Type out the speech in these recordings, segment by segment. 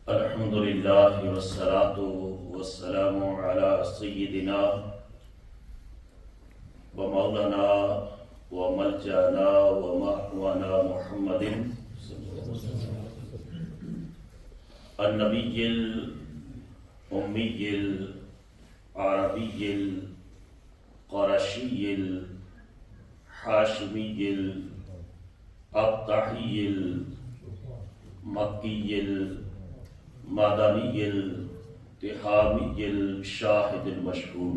الحمدللہ والصلاة والسلام علی سیدنا ومولانا وملجانا ومأوانا محمد النبی الامی العربی القرشی الحاشمی الابطحی المکی المدنی التحامی الشاہد المشہور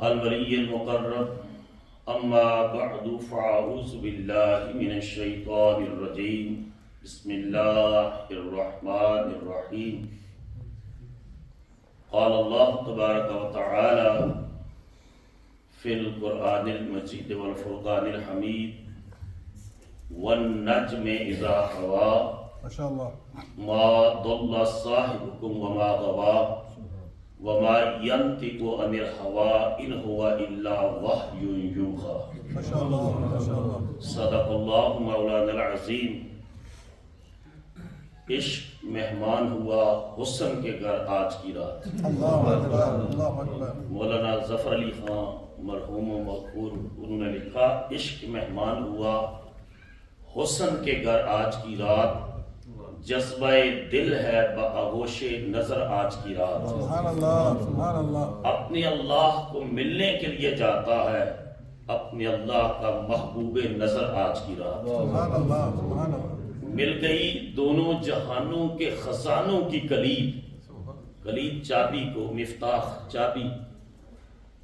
الولی المقرب اما بعد فاعوذ باللہ من الشیطان الرجیم بسم اللہ الرحمن الرحیم قال اللہ تبارک و تعالی فی القرآن المجید والفرقان الحمید والنجم اذا ہوا ما ضل صاحبکم وما غوا وما ينطق عن الهوى ان هو الا وحی یوحی صدق اللہ مولانا العظیم۔ عشق مہمان ہوا حسن کے گھر آج کی رات۔ مولانا ظفر علی خان مرحوم و مغفور انہوں نے لکھا عشق مہمان ہوا حسن کے گھر آج کی رات، جذبہ دل ہے بآغوش نظر آج کی رات۔ اپنے اللہ کو ملنے کے لیے جاتا ہے اپنے اللہ کا محبوب نظر آج کی رات۔ مل گئی دونوں جہانوں کے خزانوں کی کلید، کلید چابی کو، مفتاح چابی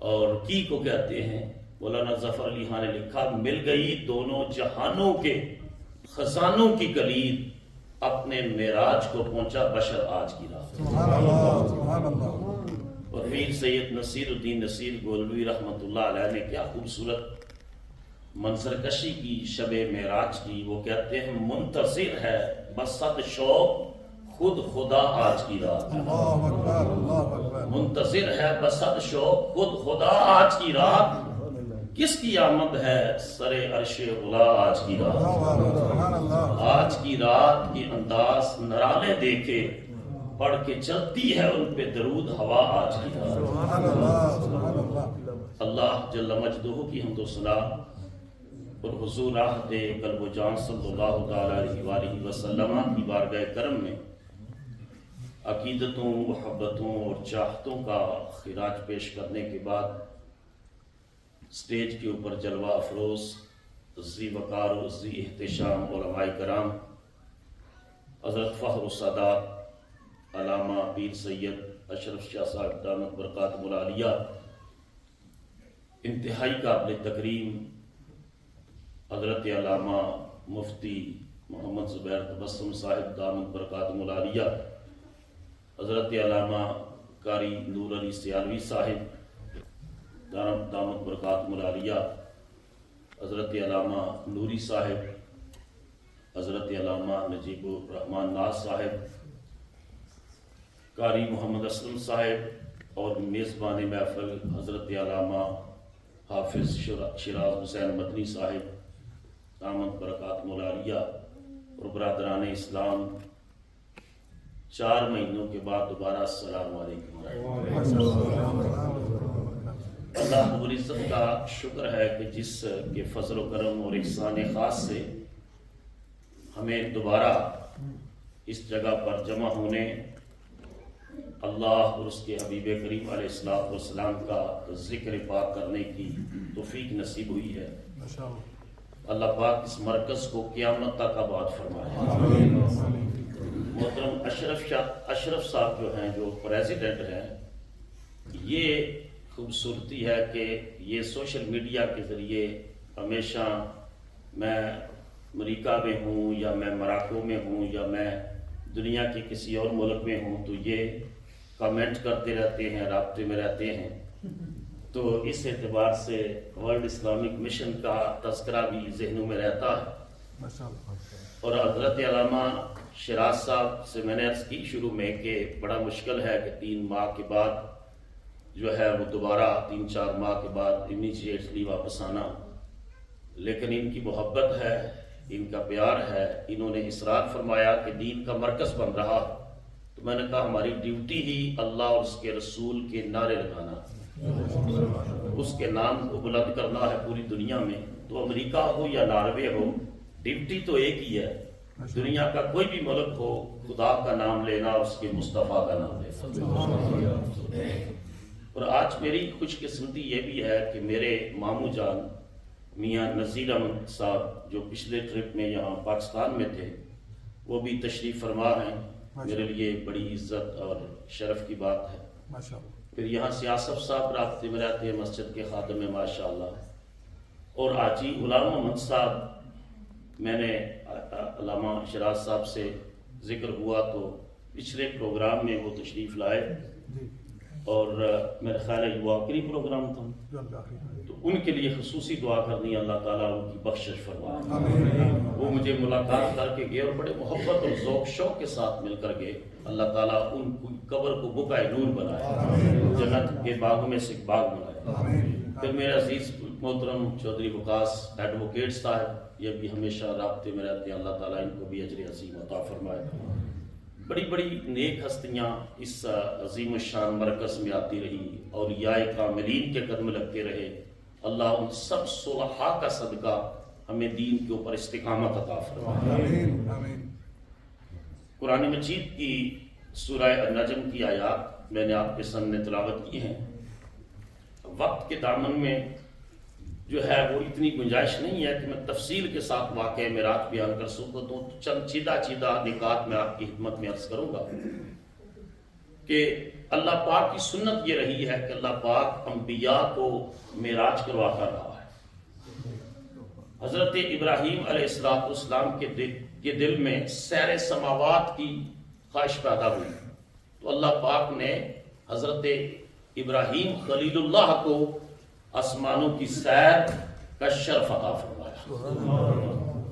اور کی کو کہتے ہیں۔ مولانا ظفر علی خان نے لکھا مل گئی دونوں جہانوں کے خزانوں کی کلید، اپنے معراج کو پہنچا بشر آج کی رات۔ اور پیر سید نصیر الدین نصیر گولوی رحمۃ اللہ علیہ نے کیا خوبصورت منظر کشی کی شب معراج کی۔ وہ کہتے ہیں منتظر ہے بصد شوق خود خدا آج کی رات، منتظر ہے بصد شوق خود خدا آج کی رات، کس کی آمد ہے سر عرش غلا آج کی رات۔ آج کی رات کی انداز نرالے دیکھے پڑھ کے چلتی ہے ان پہ درود ہوا آج کی رات۔ اللہ جل مجدہ کی حمد و ثنا اور حضور راحت قلب و جان صلی اللہ علیہ وآلہ وسلم کی بارگاہ کرم میں عقیدتوں، محبتوں اور چاہتوں کا خراج پیش کرنے کے بعد سٹیج کے اوپر جلوہ افروز ذی وقار و ذی احتشام علماء کرام حضرت فخر السادات علامہ پیر سید اشرف شاہ صاحب دامت برکاتہ العالیہ، انتہائی قابل تکریم حضرت علامہ مفتی محمد زبیر تبسم صاحب دامت برکاتہ العالیہ، حضرت علامہ قاری نور علی سیالوی صاحب دامت برکاتہ العالیہ، حضرت علامہ نوری صاحب، حضرت علامہ نجیب الرحمن ناز صاحب، قاری محمد اسلم صاحب اور میزبان محفل حضرت علامہ حافظ شیراز حسین مدنی صاحب دامت برکاتہ العالیہ، اور برادران اسلام، 4 مہینوں کے بعد دوبارہ السلام علیکم ورحمۃ اللہ۔ اللہ رب العزت کا شکر ہے کہ جس کے فضل و کرم اور احسان خاص سے ہمیں دوبارہ اس جگہ پر جمع ہونے، اللہ اور اس کے حبیب کریم علیہ السلام کا ذکر پاک کرنے کی توفیق نصیب ہوئی ہے۔ اللہ پاک اس مرکز کو قیامت تک آباد فرمائے۔ محترم اشرف صاحب جو ہیں، جو پریزیڈنٹ ہیں، یہ خوبصورتی ہے کہ یہ سوشل میڈیا کے ذریعے ہمیشہ میں امریکہ میں ہوں یا میں مراکو میں ہوں یا میں دنیا کے کسی اور ملک میں ہوں تو یہ کمنٹ کرتے رہتے ہیں، رابطے میں رہتے ہیں۔ تو اس اعتبار سے ورلڈ اسلامک مشن کا تذکرہ بھی ذہنوں میں رہتا ہے۔ اور حضرت علامہ شیراز صاحب سے میں نے عرض کی شروع میں کہ بڑا مشکل ہے کہ 3 ماہ کے بعد جو ہے وہ دوبارہ 3-4 ماہ کے بعد امیجیٹلی واپس آنا، لیکن ان کی محبت ہے ان کا پیار ہے، انہوں نے اصرار فرمایا کہ دین کا مرکز بن رہا، تو میں نے کہا ہماری ڈیوٹی ہی اللہ اور اس کے رسول کے نعرے لگانا، اس کے نام کو بلند کرنا ہے پوری دنیا میں، تو امریکہ ہو یا ناروے ہو، ڈیوٹی تو ایک ہی ہے۔ دنیا کا کوئی بھی ملک ہو، خدا کا نام لینا، اس کے مصطفیٰ کا نام لینا۔ اور آج میری خوش قسمتی یہ بھی ہے کہ میرے ماموں جان میاں نذیر احمد صاحب جو پچھلے ٹرپ میں یہاں پاکستان میں تھے، وہ بھی تشریف فرما ہیں۔ میرے لیے بڑی عزت اور شرف کی بات ہے۔ پھر یہاں سیاسف صاحب رابطے میں رہتے ہیں، مسجد کے خادم ہیں ماشاءاللہ۔ اور حاجی غلام محمد صاحب، میں نے علامہ شراز صاحب سے ذکر ہوا تو پچھلے پروگرام میں وہ تشریف لائے، اور میرا خیال ہے وہ آخری پروگرام تھا، تو ان کے لیے خصوصی دعا کرنی، اللہ تعالیٰ ان کی بخشش فرمائے۔ وہ مجھے ملاقات کر کے گئے اور بڑے محبت اور ذوق شوق کے ساتھ مل کر گئے۔ اللہ تعالیٰ ان کی قبر کو بقعۂ نور بنائے، جنت کے باغوں میں سے ایک باغ بنائے۔ پھر میرے عزیز محترم چودھری وقاص ایڈوکیٹ صاحب، یہ بھی ہمیشہ رابطے میں رہتے ہیں، اللہ تعالیٰ ان کو بھی اجر عظیم عطا فرمائے۔ بڑی بڑی نیک ہستیاں اس عظیم الشان مرکز میں آتی رہی، اولیاء کاملین کے قدم لگتے رہے۔ اللہ ان سب صلحاء کا صدقہ ہمیں دین کے اوپر استقامت عطا فرمائے۔ قرآن مجید کی سورہ النجم کی آیات میں نے آپ کے سامنے تلاوت کی ہیں۔ وقت کے دامن میں جو ہے وہ اتنی گنجائش نہیں ہے کہ میں تفصیل کے ساتھ واقعہ معراج بیان کر سکوں، تو چند چیدہ نکات میں آپ کی خدمت میں عرض کروں گا کہ اللہ پاک کی سنت یہ رہی ہے کہ اللہ پاک انبیاء کو معراج کروا کر رہا ہے۔ حضرت ابراہیم علیہ السلام کے دل میں سیر سماوات کی خواہش پیدا ہوئی، تو اللہ پاک نے حضرت ابراہیم خلیل اللہ کو آسمانوں کی سیر کا شرف عطا فرمایا۔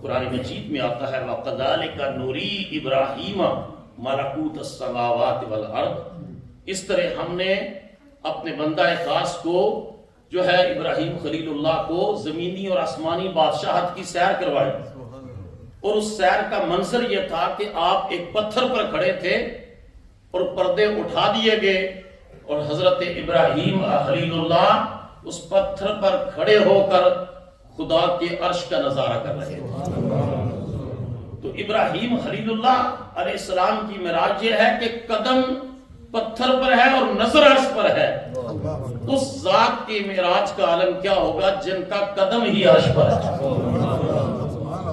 قرآن مجید میں آتا ہے وَقَذَلِكَ نُرِي إِبْرَاهِيمَ مَلَكُوتَ السَّمَاوَاتِ وَالْأَرْضِ، اس طرح ہم نے اپنے بندہ خاص کو جو ہے ابراہیم خلیل اللہ کو زمینی اور آسمانی بادشاہت کی سیر کروائی، اور اس سیر کا منظر یہ تھا کہ آپ ایک پتھر پر کھڑے تھے اور پردے اٹھا دیے گئے، اور حضرت ابراہیم خلیل اللہ اس پتھر پر کھڑے ہو کر خدا کے عرش کا نظارہ کر رہے ہیں۔ تو ابراہیم خلیل اللہ علیہ السلام کی معراج یہ ہے کہ قدم پتھر پر ہے اور نظر عرش پر ہے۔ اس ذات کی معراج کا عالم کیا ہوگا جن کا قدم ہی عرش پر ہے،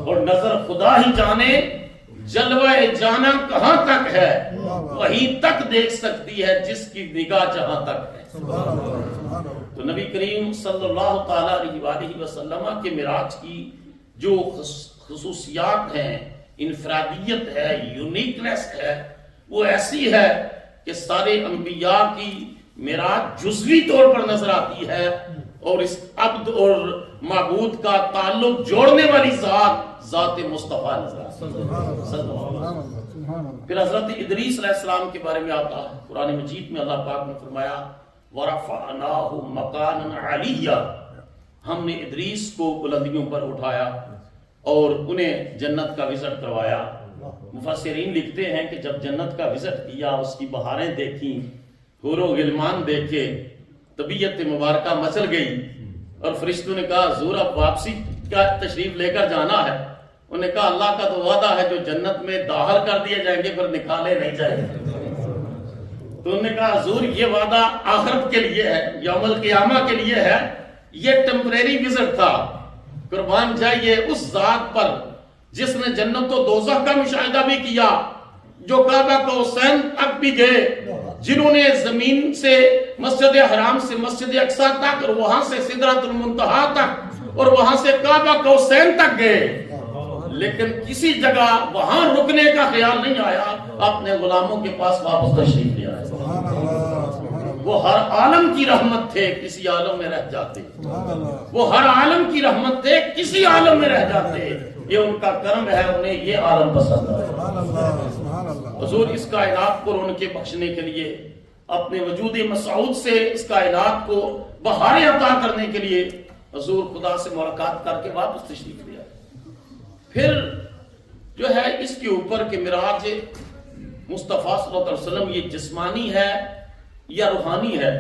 اور نظر خدا ہی جانے جلوہ جانا کہاں تک ہے، وہیں تک دیکھ سکتی ہے جس کی نگاہ جہاں تک ہے۔ تو نبی کریم صلی اللہ تعالیٰ علیہ وسلم کے معراج کی جو خصوصیات ہیں، انفرادیت ہے، یونیکنیس ہے، وہ ایسی ہے کہ سارے انبیاء کی معراج جزوی طور پر نظر آتی ہے، اور اس عبد اور معبود کا تعلق جوڑنے والی ذات مصطفیٰ نظر آتی ہے۔ پھر حضرت ادریس علیہ السلام کے بارے میں آتا ہے قرآن مجید میں، اللہ پاک نے فرمایا وَرَفَعْنَاهُ مَكَانًا عَلِيًّا، ہم نے ادریس کو بلندیوں پر اٹھایا اور انہیں جنت کا وزٹ کروایا۔ مفسرین لکھتے ہیں کہ جب جنت کا وزٹ کیا، اس کی بہاریں دیکھیں، حور و غلمان دیکھے، طبیعت مبارکہ مچل گئی، اور فرشتوں نے کہا حضور اب واپسی کا تشریف لے کر جانا ہے۔ انہوں نے کہا اللہ کا تو وعدہ ہے جو جنت میں داخل کر دیے جائیں گے پھر نکالے نہیں جائیں گے۔ تو انہوں نے کہا حضور یہ وعدہ آخرت کے لیے ہے، یوم القیامہ کے لیے ہے، یہ ٹیمپریری وزٹ تھا۔ قربان جائیے اس ذات پر جس نے جنت و دوزخ کا مشاہدہ بھی کیا، جو کعبہ قوسین تک بھی گئے، جنہوں نے زمین سے مسجد حرام سے مسجد اقصی تک، اور وہاں سے سدرۃ المنتہا تک، اور وہاں سے کعبہ قوسین تک گئے، لیکن کسی جگہ وہاں رکنے کا خیال نہیں آیا، اپنے غلاموں کے پاس واپس تشریف لے آئے۔ وہ ہر عالم کی رحمت تھے، کسی عالم میں رہ جاتے، وہ ہر عالم کی رحمت تھے، کسی عالم میں رہ جاتے، یہ ان کا کرم ہے، انہیں یہ عالم پسند ہے۔ حضور اس کائنات کو ان کے بخشنے کے لیے اپنے وجود مسعود سے اس کائنات کو بہاریں عطا کرنے کے لیے حضور خدا سے ملاقات کر کے واپس تشریف لے آئے۔ پھر جو ہے اس کے اوپر کہ معراج مصطفیٰ صلی اللہ علیہ وسلم یہ جسمانی ہے یا روحانی ہے،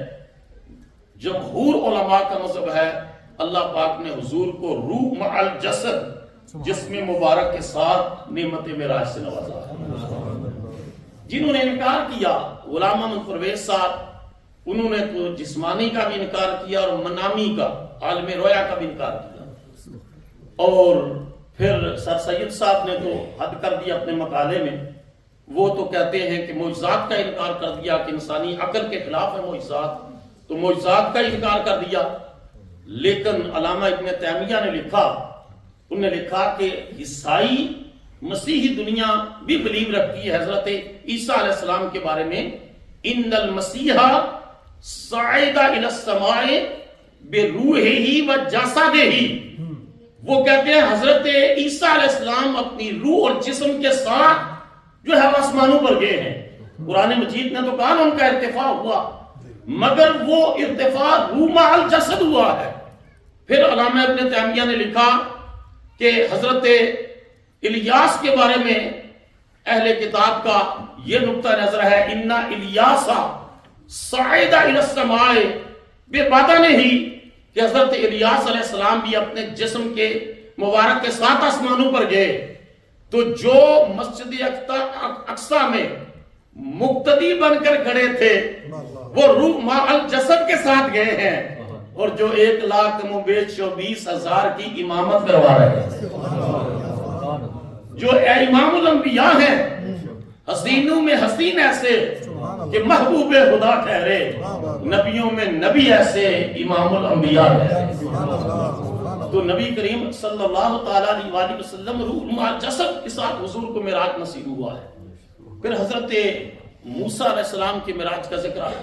جمہور علماء کا مذہب ہے اللہ پاک نے حضور کو روح مع الجسد جسم مبارک کے ساتھ نعمت معراج سے نوازا ہے۔ جنہوں نے انکار کیا غلام محمد پرویز صاحب، انہوں نے تو جسمانی کا بھی انکار کیا اور منامی کا، عالم رویا کا بھی انکار کیا، اور پھر سر سید صاحب نے تو حد کر دیا اپنے مقالے میں، وہ تو کہتے ہیں کہ معجزات کا انکار کر دیا کہ انسانی عقل کے خلاف ہے معجزات، تو معجزات کا انکار کر دیا۔ لیکن علامہ ابن تیمیہ نے لکھا، انہوں نے لکھا کہ عیسائی مسیحی دنیا بھی بلیو رکھتی ہے حضرت عیسیٰ علیہ السلام کے بارے میں، ان المسیح صعد الی السماء بروحہ وجسدہ، وہ کہتے ہیں حضرت عیسیٰ علیہ السلام اپنی روح اور جسم کے ساتھ جو ہے آسمانوں پر گئے ہیں۔ قرآن مجید نے تو کہا ان کا ارتفاع ہوا، مگر وہ ارتفاع روح مع الجسد ہوا ہے۔ پھر علامہ ابن تیمیہ نے لکھا کہ حضرت الیاس کے بارے میں اہل کتاب کا یہ نقطہ نظر ہے، ان الیاس صعد الی السماء ببدنہ، کہ حضرت الیاس علیہ السلام بھی اپنے جسم کے مبارک کے ساتھ آسمانوں پر گئے۔ تو جو مسجد اقصی میں مقتدی بن کر کھڑے تھے وہ روح مع الجسد کے ساتھ گئے ہیں، اور جو 1,24,000 کی امامت کروا رہے ہیں، جو امام الانبیاء ہیں، حسینوں میں حسین ایسے کہ محبوب خدا ٹھہرے، نبیوں میں نبی ایسے امام الانبیاء ٹھہرے۔ تو نبی کریم صلی اللہ تعالیٰ علیہ وسلم روح مع الجسد کے ساتھ حضور کو معراج نصیب ہوا ہے۔ پھر حضرت موسیٰ علیہ السلام کے معراج کا ذکر ہے،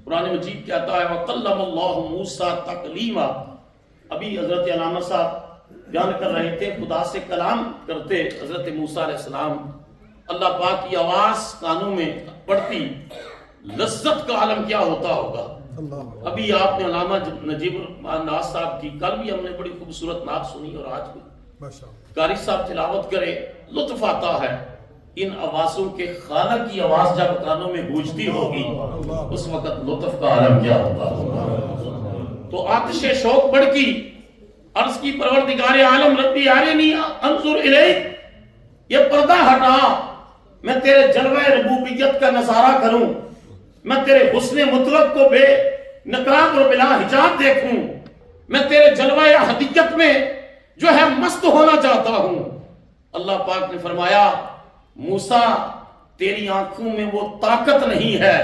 قرآن مجید کہتا ہے وَقَلَّمَ اللَّهُ مُوسَىٰ تَقْلِيمًا۔ ابھی حضرت علامہ صاحب بیان کر رہے تھے خدا سے کلام کرتے حضرت موسیٰ علیہ السلام، اللہ پاک کی آواز کانوں میں پڑتی، لذت کا عالم کیا ہوتا ہوگا۔ ابھی آپ نے علامہ نجیب ناز صاحب کی کل بھی ہم نے بڑی خوبصورت نعت سنی، اور آج بھی قاری صاحب تلاوت کرے، لطف آتا ہے۔ ان آوازوں کے خالق کی آواز جب کانوں میں گونجتی ہوگی اس وقت لطف کا عالم کیا ہوگا۔ تو آتش شوق بڑھ کی، عرض کی پروردگار عالم ربی ارنی انظر الیک، یہ پردہ ہٹا، میں تیرے جلوہ ربوبیت کا نظارہ کروں، میں تیرے حسن مطلق کو بے نقاب اور بلا حجاب دیکھوں، میں تیرے جلوہ احدیت میں جو ہے مست ہونا چاہتا ہوں۔ اللہ پاک نے فرمایا موسیٰ تیری آنکھوں میں وہ طاقت نہیں ہے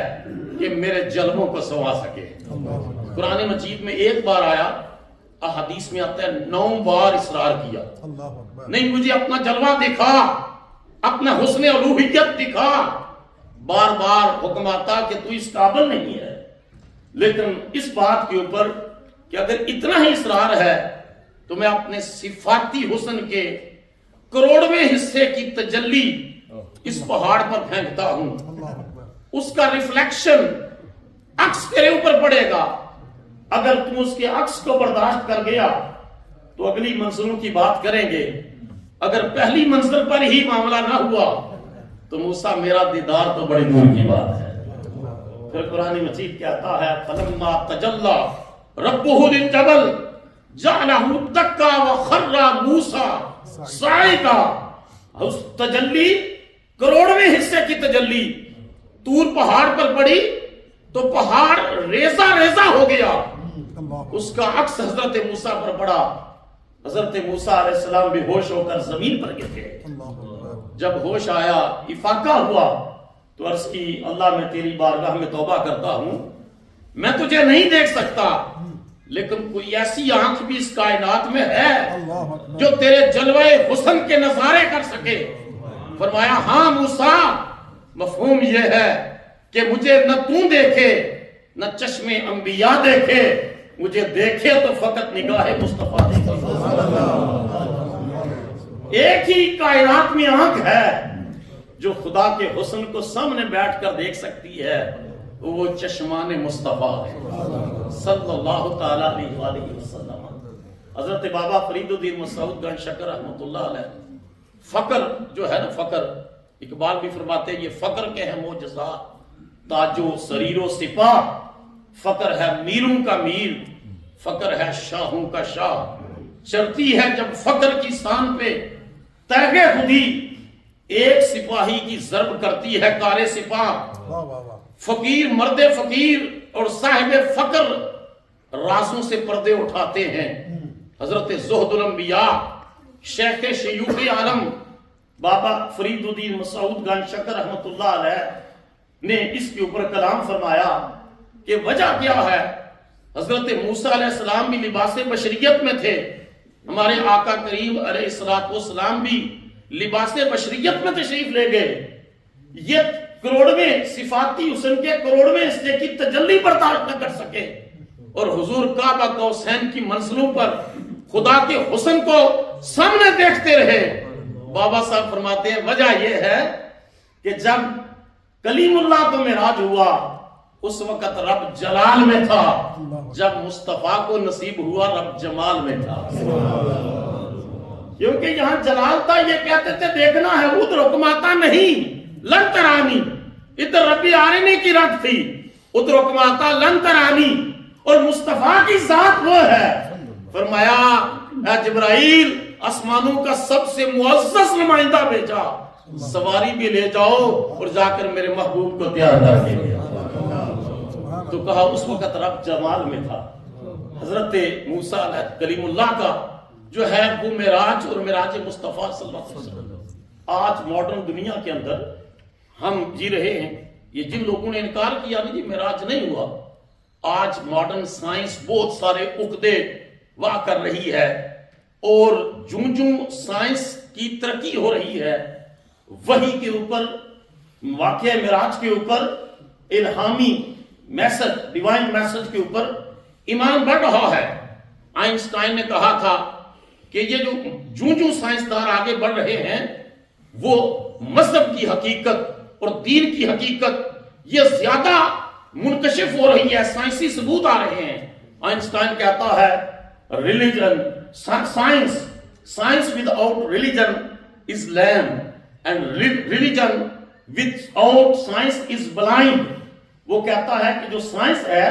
کہ میرے جلووں کو سوا سکے۔ قرآن مجید میں ایک بار آیا، احادیث میں آتا ہے 9 بار اصرار کیا، نہیں مجھے اپنا جلوہ دکھا، اپنا حسن الوہیت دکھا۔ بار بار حکم آتا کہ تو اس قابل نہیں ہے، لیکن اس بات کے اوپر کہ اگر اتنا ہی اصرار ہے تو میں اپنے صفاتی حسن کے کروڑویں حصے کی تجلی اس پہاڑ پر پھینکتا ہوں، اس کا ریفلیکشن عکس تیرے اوپر پڑے گا۔ اگر تم اس کے عکس کو برداشت کر گیا تو اگلی منزلوں کی بات کریں گے، اگر پہلی منزل پر ہی معاملہ نہ ہوا تو موسیٰ میرا دیدار تو بڑی دور کی بات ہے۔ پھر قرآن مجید کہتا ہے فَلَمَّا تَجَلَّى رَبُّهُ لِلْجَبَلِ جَعَلَهُ دَكَّا وَخَرَّ مُوسَىٰ صَعِقًا۔ اس تجلی کروڑویں حصے کی تجلی طور پہاڑ پر پڑی تو پہاڑ ریزہ ریزہ ہو گیا، اس کا عکس حضرت موسیٰ پر پڑا۔ حضرت موسیٰ علیہ السلام بھی ہوش ہو کر زمین پر گر گئے۔ جب ہوش آیا، افاقہ ہوا، تو عرض کی اللہ میں تیری بارگاہ میں توبہ کرتا ہوں، میں تجھے نہیں دیکھ سکتا، لیکن کوئی ایسی آنکھ بھی اس کائنات میں ہے جو تیرے جلوہ حسن کے نظارے کر سکے۔ فرمایا ہاں موسیٰ، مفہوم یہ ہے کہ مجھے نہ تو دیکھے نہ چشم انبیاء دیکھے، مجھے دیکھے تو فقط نگاہ مصطفیٰ دیکھے۔ ایک ہی کائنات میں آنکھ ہے جو خدا کے حسن کو سامنے بیٹھ کر دیکھ سکتی ہے، وہ چشمان مصطفیٰ ہے صلی اللہ تعالیٰ علیہ وسلم۔ حضرت بابا فرید الدین مسعود گنج شکر رحمۃ اللہ علیہ فقر جو ہے نا، فقر اقبال بھی فرماتے ہیں یہ فقر کے ہیں معجزات، تاج و سریر و سپاہ، فقر ہے میروں کا میر، فقر ہے شاہوں کا شاہ، چڑھتی ہے جب فقر کی سان پہ تیغ خودی، ایک سپاہی کی ضرب کرتی ہے کار سپاہ، فقیر مرد فقیر اور صاحب فقر رازوں سے پردے اٹھاتے ہیں۔ حضرت زہد الانبیاء شیخ شیوخ عالم بابا فرید الدین مسعود گنج شکر رحمت اللہ علیہ نے اس کے اوپر کلام فرمایا کہ وجہ کیا ہے۔ حضرت موسیٰ علیہ السلام بھی لباس بشریت میں تھے، ہمارے آقا کریم علیہ السلام بھی لباس بشریت میں تشریف لے گئے، یہ کروڑویں صفاتی حسن کے کروڑویں حصے کی تجلی برداشت نہ کر سکے، اور حضور کعبہ قوسین کی منزلوں پر خدا کے حسن کو سامنے دیکھتے رہے۔ بابا صاحب فرماتے ہیں وجہ یہ ہے کہ جب کلیم اللہ کو معراج ہوا اس وقت رب جلال میں تھا، جب مصطفیٰ کو نصیب ہوا رب جمال میں تھا، کیونکہ یہاں جلال تھا، یہ کہتے تھے دیکھنا ہے، ادھر حکماتا نہیں لن ترانی، ادھر ربی آرنے کی رت تھی، ادھر حکماتا لن ترانی، اور مصطفیٰ کی ذات وہ ہے۔ فرمایا اے جبرائیل آسمانوں کا سب سے معزز نمائندہ بھیجا، سواری بھی لے جاؤ اور جا کر میرے محبوب کو تیار کر کے لے آؤ۔ تو کہا اس وقت رب جمال میں تھا۔ حضرت موسیٰ علیہ کلیم اللہ کا جو ہے وہ معراج اور معراج مصطفیٰ صلی اللہ علیہ وسلم، آج ماڈرن دنیا کے اندر ہم جی رہے ہیں، یہ جن لوگوں نے انکار کیا نہیں جی معراج نہیں ہوا، آج ماڈرن سائنس بہت سارے عقدے واقع کر رہی ہے، اور جوں سائنس کی ترقی ہو رہی ہے، وحی کے اوپر، واقعہ معراج کے اوپر، الہامی میسج، ڈیوائن میسج کے اوپر ایمان بڑھ رہا ہے۔ آئنسٹائن نے کہا تھا کہ یہ جو سائنسدان آگے بڑھ رہے ہیں وہ مذہب کی حقیقت اور دین کی حقیقت یہ زیادہ منکشف ہو رہی ہے، سائنسی ثبوت آ رہے ہیں۔ آئنسٹائن کہتا ہے religion, science without religion is lame, and religion without science is blind۔ وہ کہتا ہے کہ جو سائنس ہے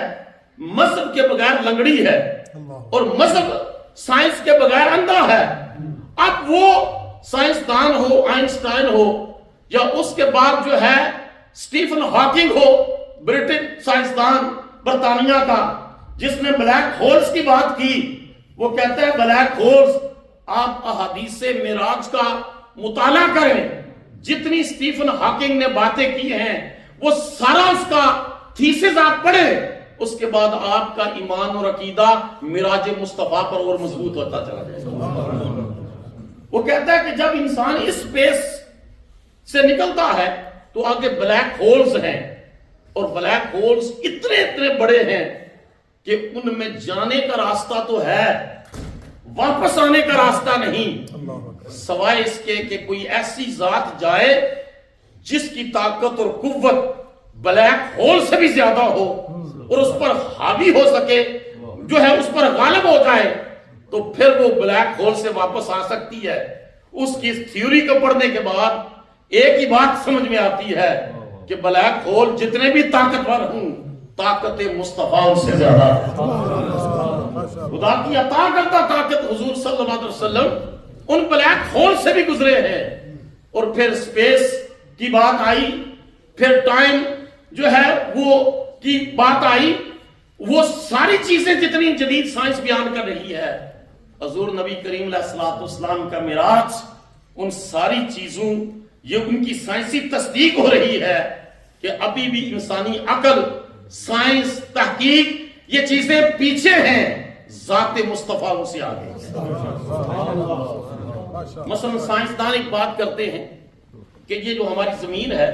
مذہب کے بغیر لنگڑی ہے، اور مذہب سائنس کے بغیر اندھا ہے۔ اب وہ سائنسدان ہو، آئنسٹائن ہو، یا اس کے بعد جو ہے سٹیفن ہاکنگ ہو، برٹن سائنسدان برطانیہ کا، جس نے بلیک ہولز کی بات کی، وہ کہتا ہے بلیک ہولز، آپ احادیث معراج کا مطالعہ کریں، جتنی سٹیفن ہاکنگ نے باتیں کی ہیں وہ سارا اس کا تھیسس آپ پڑھیں، اس کے بعد آپ کا ایمان اور عقیدہ معراج مصطفیٰ پر اور مضبوط ہوتا چلا جائے گا۔ وہ کہتا ہے کہ جب انسان اس اسپیس سے نکلتا ہے تو آگے بلیک ہولز ہیں، اور بلیک ہولز اتنے بڑے ہیں کہ ان میں جانے کا راستہ تو ہے، واپس آنے کا راستہ نہیں، سوائے اس کے کہ کوئی ایسی ذات جائے جس کی طاقت اور قوت بلیک ہول سے بھی زیادہ ہو اور اس پر حاوی ہو سکے، جو ہے اس پر غالب ہو جائے، تو پھر وہ بلیک ہول سے واپس آ سکتی ہے۔ اس کی اس تھیوری کو پڑھنے کے بعد ایک ہی بات سمجھ میں آتی ہے کہ بلیک ہول جتنے بھی طاقتور ہوں، طاقت مصطفیٰ ان سے زیادہ ہے۔ خدا کی عطا کرتا طاقت حضور صلی اللہ علیہ وسلم ان بلیک ہول سے بھی گزرے ہیں، اور پھر سپیس کی بات آئی، پھر ٹائم جو ہے وہ کی بات آئی، وہ ساری چیزیں جتنی جدید سائنس بیان کر رہی ہے، حضور نبی کریم علیہ السلام کا معراج ان ساری چیزوں، یہ ان کی سائنسی تصدیق ہو رہی ہے کہ ابھی بھی انسانی عقل، سائنس، تحقیق، یہ چیزیں پیچھے ہیں، ذات مصطفیٰ ان سے آگے۔ مثلا سائنسدان ایک بات کرتے ہیں کہ یہ جو ہماری زمین ہے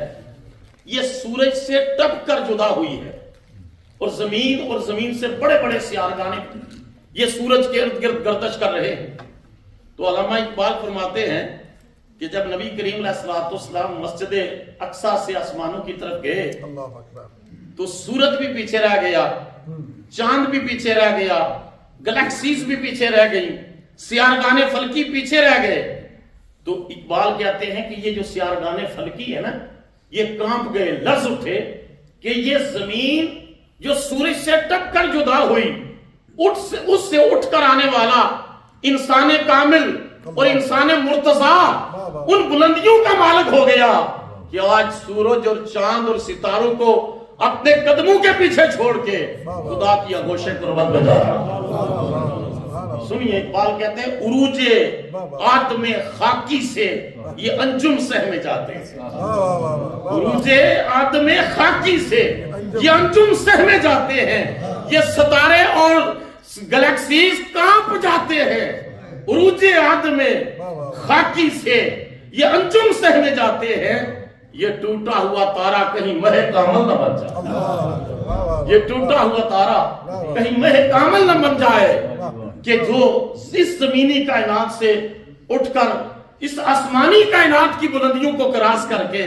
یہ سورج سے ٹپ کر جدا ہوئی ہے، اور زمین سے بڑے بڑے سیارگانے یہ سورج کے ارد گرد گردش کر رہے ہیں۔ تو علامہ اقبال فرماتے ہیں کہ جب نبی کریم علیہ السلام مسجد اقصی سے آسمانوں کی طرف گئے تو سورج بھی پیچھے رہ گیا، چاند بھی پیچھے رہ گیا، گلیکسیز بھی پیچھے رہ گئی، سیارگانے فلکی پیچھے رہ گئے۔ تو اقبال کہتے ہیں کہ یہ جو سیارگان فلکی ہے نا، یہ کانپ گئے، لرز اٹھے کہ یہ زمین جو سورج سے ٹپ کر جدا ہوئی، اس سے اٹھ کر آنے والا انسان کامل اور انسان مرتضیٰ ان بلندیوں کا مالک ہو گیا کہ آج سورج اور چاند اور ستاروں کو اپنے قدموں کے پیچھے چھوڑ کے خدا کی آغوش قربت میں جا رہا۔ سنیے اقبال کہتے ہیں عروج آدم خاکی سے یہ انجم سہمے جاتے ہیں، عروج آدم خاکی سے یہ انجم سہمے جاتے ہیں، یہ ستارے اور گلیکسیز کانپ جاتے ہیں، عروج آدم خاکی سے یہ انجم سہمے جاتے ہیں، یہ ٹوٹا ہوا تارا کہیں مہ کامل نہ بن جائے، یہ ٹوٹا ہوا تارا کہیں مہ کامل نہ بن جائے کہ جو اس زمینی کائنات سے اٹھ کر اس آسمانی کائنات کی بلندیوں کو کراس کر کے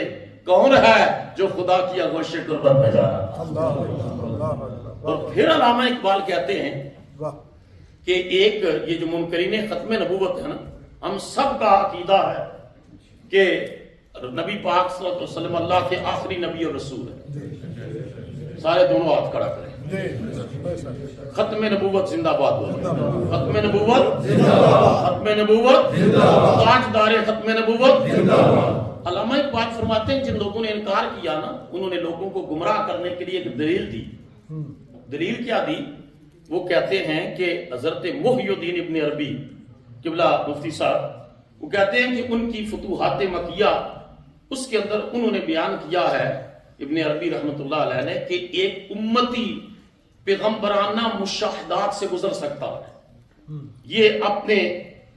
کون ہے جو خدا کی آغوش قربت میں جا رہا۔ اور پھر علامہ اقبال کہتے ہیں کہ ایک یہ جو منکرین ختم نبوت ہے نا، ہم سب کا عقیدہ ہے کہ نبی پاک صلی اللہ علیہ وسلم اللہ کے آخری نبی اور رسول ہے۔ سارے دونوں ہاتھ کھڑا کریں، ختم نبوت زندہ باد ہو، ختم نبوت زندہ باد، ختم نبوت زندہ باد، تاجدار ختم نبوت زندہ باد۔ علامہ اقبال فرماتے ہیں جن لوگوں نے انکار کیا نا، انہوں نے لوگوں کو گمراہ کرنے کے لیے ایک دلیل دی۔ دلیل کیا دی؟ وہ کہتے ہیں کہ حضرت محی الدین ابن عربی قبلہ مفتی صاحب، وہ کہتے ہیں کہ ان کی فتوحات مکیہ اس کے اندر انہوں نے بیان کیا ہے، ابن عربی رحمت اللہ علیہ نے، کہ ایک امتی پیغمبرانہ مشاہدات سے گزر سکتا ہے۔ یہ اپنے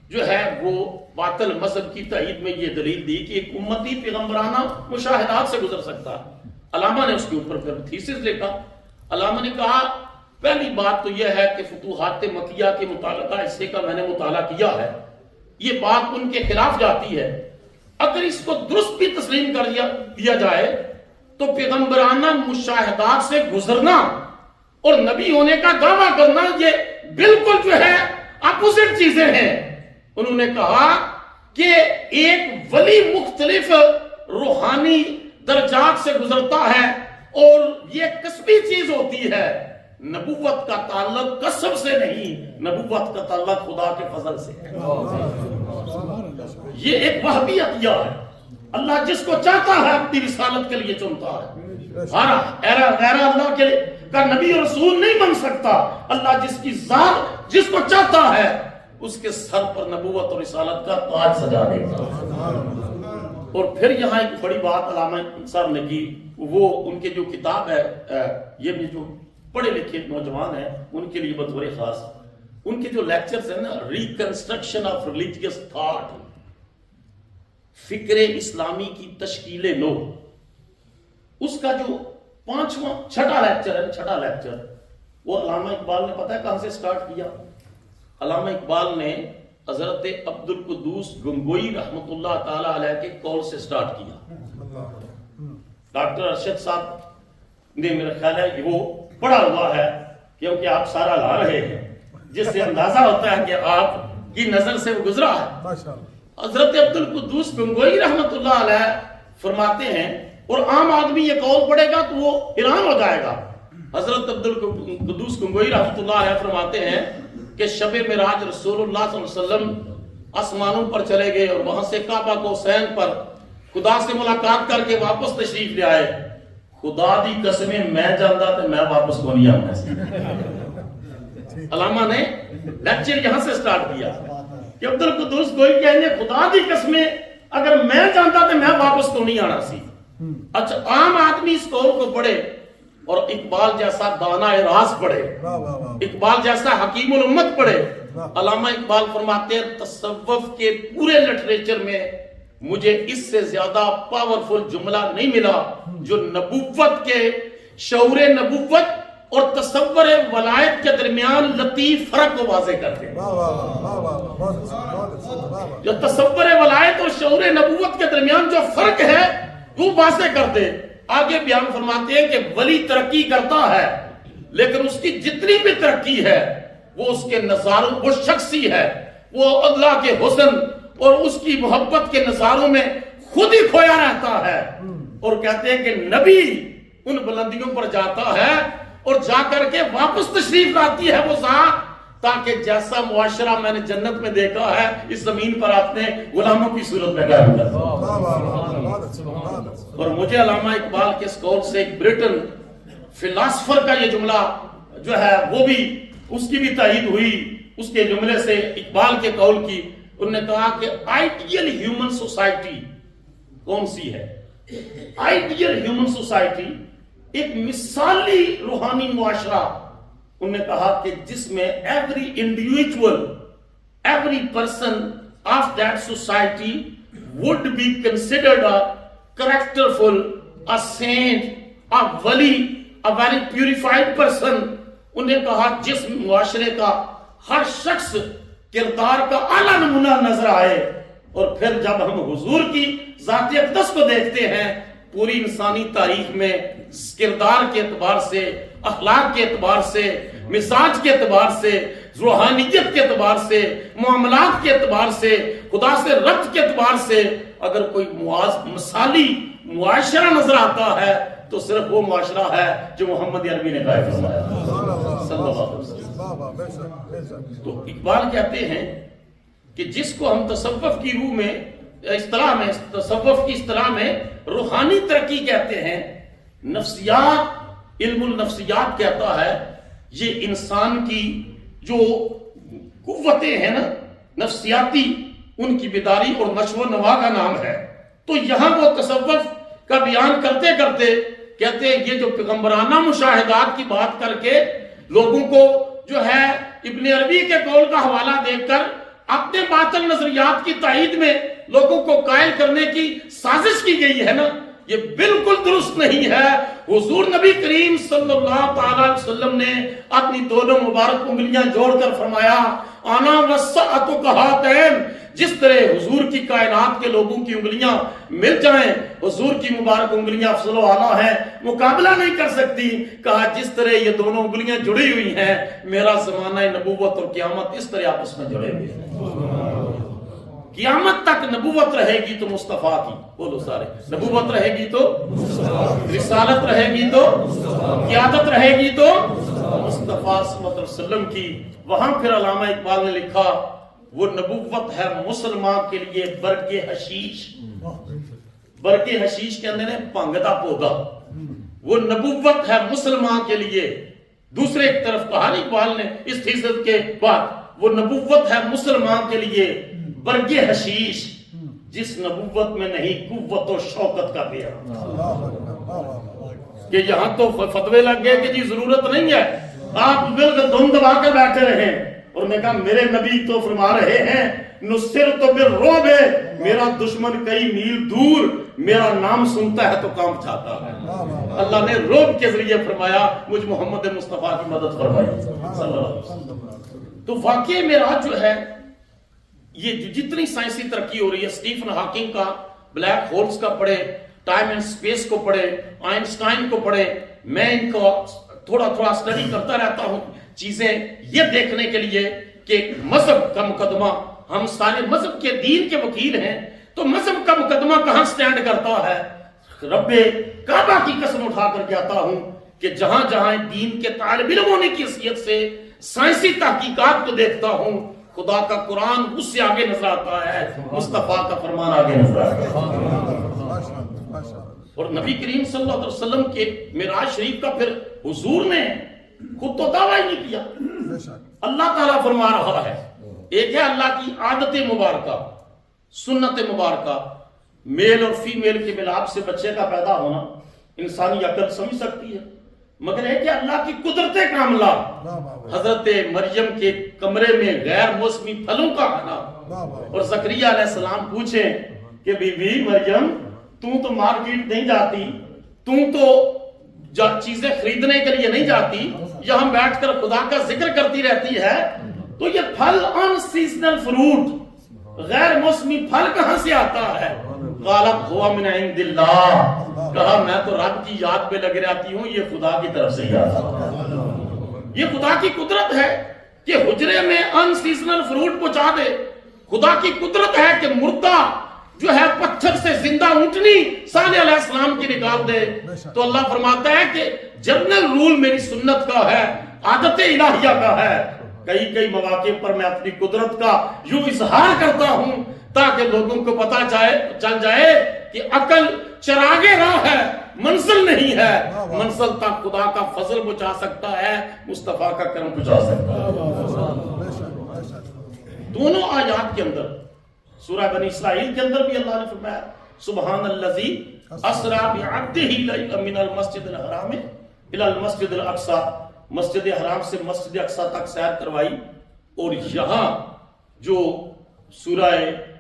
جو ہے وہ باطل مذہب کی تائید میں یہ دلیل دی کہ ایک امتی پیغمبرانہ مشاہدات سے گزر سکتا ہے۔ علامہ نے اس کے اوپر پھر تھیسس لکھا۔ علامہ نے کہا پہلی بات تو یہ ہے کہ فتوحات مکیہ کے متعلقہ حصے کا میں نے مطالعہ کیا ہے، یہ بات ان کے خلاف جاتی ہے۔ اگر اس کو درست بھی تسلیم کر دیا جائے تو پیغمبرانہ مشاہدات سے گزرنا اور نبی ہونے کا دعویٰ کرنا یہ بالکل جو ہے اپوزٹ چیزیں ہیں۔ انہوں نے کہا کہ ایک ولی مختلف روحانی درجات سے گزرتا ہے اور یہ کسبی چیز ہوتی ہے، نبوت کا تعلق کسب سے نہیں، نبوت کا تعلق خدا کے فضل سے ہے۔ یہ ایک وہابی عطیہ ہے، اللہ جس کو چاہتا ہے اپنی رسالت کے لیے چنتا ہے۔ غیر اللہ کے کا نبی اور رسول نہیں بن سکتا۔ اللہ جس کی ذات جس کو چاہتا ہے اس کے سر پر نبوت اور رسالت کا تاج سجا دیتا۔ اور پھر یہاں ایک بڑی بات علامہ صاحب نے کی، وہ ان کے جو کتاب ہے، یہ بھی جو پڑھے لکھے نوجوان ہیں ان کے لیے بطور خاص ان کے جو لیکچرز ہیں نا، ریکنسٹرکشن آف ریلیجیس تھاٹ، فکر اسلامی کی تشکیل نو، اس کا جو چھٹا لیکچر وہ علامہ اقبال نے پتہ ہے کہاں سے سٹارٹ کیا؟ علامہ اقبال نے حضرت عبد القدوس گنگوئی رحمت اللہ تعالی علیہ کے قول سے سٹارٹ کیا۔ ڈاکٹر ارشد صاحب نے میرا خیال ہے کہ وہ پڑھا ہوا ہے، کیونکہ آپ سارا لا رہے ہیں، جس سے اندازہ ہوتا ہے کہ آپ کی نظر سے وہ گزرا ہے۔ حضرت عبد القدوس گنگوئی رحمت اللہ علیہ فرماتے ہیں، اور عام آدمی یہ قول پڑھے گا تو وہ حیران ہو جائے گا۔ حضرت عبد القدوس گنگوئی رحمت اللہ علیہ فرماتے ہیں کہ شب معراج رسول اللہ صلی اللہ علیہ وسلم آسمانوں پر چلے گئے اور وہاں سے کعبہ کو حسین پر خدا سے ملاقات کر کے واپس تشریف لے آئے۔ خدا دی قسمیں میں جاندا تے میں واپس کو نہیں آنا سی۔ علامہ نے لیکچر یہاں سے سٹارٹ کیا کہ عبد القدوس گوئی کہیں خدا دی قسمیں اگر میں جانتا تے میں واپس کو نہیں آنا سی۔ اچھا، عام آدمی اس قول کو پڑھے اور اقبال جیسا دانا راز پڑھے، اقبال جیسا حکیم الامت پڑھے۔ علامہ اقبال فرماتے ہیں تصوف کے پورے لٹریچر میں مجھے اس سے زیادہ پاورفل جملہ نہیں ملا جو نبوت کے شعور نبوت اور تصور ولایت کے درمیان لطیف فرق کو واضح کرتے ہیں۔ جو تصور ولایت اور شعور نبوت کے درمیان جو فرق ہے وہ واضح کرتے۔ آگے بیان فرماتے ہیں کہ ولی ترقی کرتا ہے لیکن اس کی جتنی بھی ترقی ہے وہ اس کے نظاروں وہ شخصی ہے، وہ اللہ کے حسن اور اس کی محبت کے نظاروں میں خود ہی کھویا رہتا ہے، اور کہتے ہیں کہ نبی ان بلندیوں پر جاتا ہے اور جا کر کے واپس تشریف لاتی ہے وہ ذات، تاکہ جیسا معاشرہ میں نے جنت میں دیکھا ہے اس زمین پر آپ نے غلاموں کی صورت میں قائم کر دیا۔ اور مجھے علامہ اقبال کے اس قول سے ایک برٹن فلاسفر کا یہ جملہ جو ہے وہ بھی اس کی بھی تائید ہوئی اس کے جملے سے، اقبال کے قول کی۔ انہوں نے کہا کہ آئیڈیل ہیومن سوسائٹی کون سی ہے؟ آئیڈیل ہیومن سوسائٹی ایک مثالی روحانی معاشرہ، انہوں نے کہا کہ جس میں every individual, every person of that society would be considered a characterful, a saint, a wali, a very purified person۔ انہیں کہا جس معاشرے کا ہر شخص کردار کا اعلیٰ نمونہ نظر آئے، اور پھر جب ہم حضور کی ذات اقدس کو دیکھتے ہیں پوری انسانی تاریخ میں کردار کے اعتبار سے، اخلاق کے اعتبار سے، مزاج کے اعتبار سے، روحانیت کے اعتبار سے، معاملات کے اعتبار سے، خدا سے ربط کے اعتبار سے اگر کوئی مثالی معاشرہ نظر آتا ہے تو صرف وہ معاشرہ ہے جو محمد عربی نے قائم فرمایا صلی اللہ علیہ وسلم۔ تو اقبال کہتے ہیں کہ جس کو ہم تصوف کی روح میں، اصطلاح میں، تصوف کی اصطلاح میں روحانی ترقی کہتے ہیں، نفسیات، علم النفسیات کہتا ہے یہ انسان کی جو قوتیں ہیں نا نفسیاتی، ان کی بیداری اور نشو و نما کا نام ہے۔ تو یہاں وہ تصوف کا بیان کرتے کرتے کہتے ہیں یہ جو پیغمبرانہ مشاہدات کی بات کر کے لوگوں کو جو ہے ابن عربی کے قول کا حوالہ دے کر اپنے باطل نظریات کی تائید میں لوگوں کو قائل کرنے کی سازش کی گئی ہے نا، یہ بالکل درست نہیں ہے۔ حضور نبی کریم صلی اللہ تعالی علیہ وسلم نے اپنی دونوں مبارک انگلیاں جوڑ کر فرمایا انا وسعت کہاتین، جس طرح حضور کی کائنات کے لوگوں کی انگلیاں مل جائیں، حضور کی مبارک انگلیاں افضل و اعلیٰ ہیں، مقابلہ نہیں کر سکتی۔ کہا جس طرح یہ دونوں انگلیاں جڑی ہوئی ہیں، میرا زمانہ نبوت اور قیامت اس طرح آپس میں جڑے ہوئے ہیں۔ قیامت تک نبوت رہے گی تو مصطفیٰ کی، بولو سارے، نبوت رہے گی تو رسالت رہے گی تو قیادت رہے گی تو مصطفیٰ صلی اللہ علیہ وسلم کی۔ وہاں پھر علامہ اقبال نے لکھا وہ نبوت ہے مسلمان کے لیے برگ حشیش، برگ حشیش کے اندر ہے بھنگ دا پودا، وہ نبوت ہے مسلمان کے لیے۔ دوسرے ایک طرف کہا اقبال نے اس تھیسس کے بعد وہ نبوت ہے مسلمان کے لیے برگ حشیش، جس نبوت میں نہیں قوت و شوکت کا پیام۔ کہ یہاں تو فتوے لگ گئے کہ جی ضرورت نہیں ہے، آپ بالکل دم دبا کے بیٹھے رہیں، اور میں کہا میرے نبی تو فرما رہے ہیں نصرت بالرعب، میرا دشمن کئی میل دور میرا نام سنتا ہے تو کام چاہتا ہے۔ اللہ نے رعب کے ذریعے فرمایا مجھ محمد مصطفیٰ کی مدد فرمائی صلی اللہ علیہ وسلم۔ تو واقعی معراج جو ہے یہ جتنی سائنسی ترقی ہو رہی ہے، اسٹیفن ہاکنگ کا بلیک ہولز کا پڑھے، ٹائم اینڈ سپیس کو پڑھے، آئنسٹائن کو پڑھے، میں ان کو تھوڑا تھوڑا اسٹڈی کرتا رہتا ہوں چیزیں یہ دیکھنے کے لیے کہ مذہب کا مقدمہ، ہم سارے مذہب کے دین کے وکیل ہیں، تو مذہب کا مقدمہ کہاں سٹینڈ کرتا ہے؟ رب کعبہ کی قسم اٹھا کر کہتا ہوں کہ جہاں جہاں دین کے طالب علم ہونے کی حیثیت سے سائنسی تحقیقات کو دیکھتا ہوں، خدا کا قرآن اس سے آگے نظر آتا ہے، مصطفیٰ کا فرمان آگے نظر آتا ہے۔ اور نبی کریم صلی اللہ علیہ وسلم کے معراج شریف کا پھر حضور نے خود تو دعویٰ ہی نہیں کیا، اللہ تعالیٰ فرما رہا ہے۔ ایک ہے اللہ کی عادت مبارکہ، سنت مبارکہ، میل اور فیمیل کے ملاپ سے بچے کا پیدا ہونا انسانی عقل سمجھ سکتی ہے، مگر ایک ہے اللہ کی قدرت کاملہ، حضرت مریم کے کمرے میں غیر موسمی پھلوں کا آنا، اور زکریا علیہ السلام پوچھیں کہ بی بی مریم تو مارکیٹ نہیں جاتی، تو چیزیں خریدنے کے لیے نہیں جاتی، یہاں بیٹھ کر خدا کا ذکر کرتی رہتی ہے، تو یہ پھل ان سیزنل فروٹ، غیر موسمی پھل کہاں سے آتا ہے؟ قالت ہوا من عند اللہ، کہا میں تو رب کی یاد پہ لگ رہتی ہوں، یہ خدا کی طرف سے یاد ہے۔ یہ خدا کی قدرت ہے کہ حجرے میں ان سیزنل فروٹ پہنچا دے، خدا کی قدرت ہے کہ مردہ جو ہے پتھر سے زندہ اونٹنی صالح علیہ السلام کی نکال دے. تو اللہ فرماتا ہے کہ جنرل رول میری سنت کا ہے, عادت الہیہ کا ہے. کئی مواقع پر میں اپنی قدرت کا یوں اظہار کرتا ہوں تاکہ لوگوں کو پتا چل جائے کہ عقل چراغ راہ ہے, منزل نہیں ہے. منزل تک خدا کا فضل پہنچا سکتا ہے, مصطفیٰ کا کرم پہنچا سکتا ہے. دونوں آیات کے اندر سورہ بنی اسرائیل کے اندر بھی اللہ نے فرمایا سبحان الذی اسری بعبدہ لیلا من المسجد الحرام الی المسجد الاقصی, مسجد حرام سے مسجد اقصی تک سیر کروائی. اور یہاں جو سورہ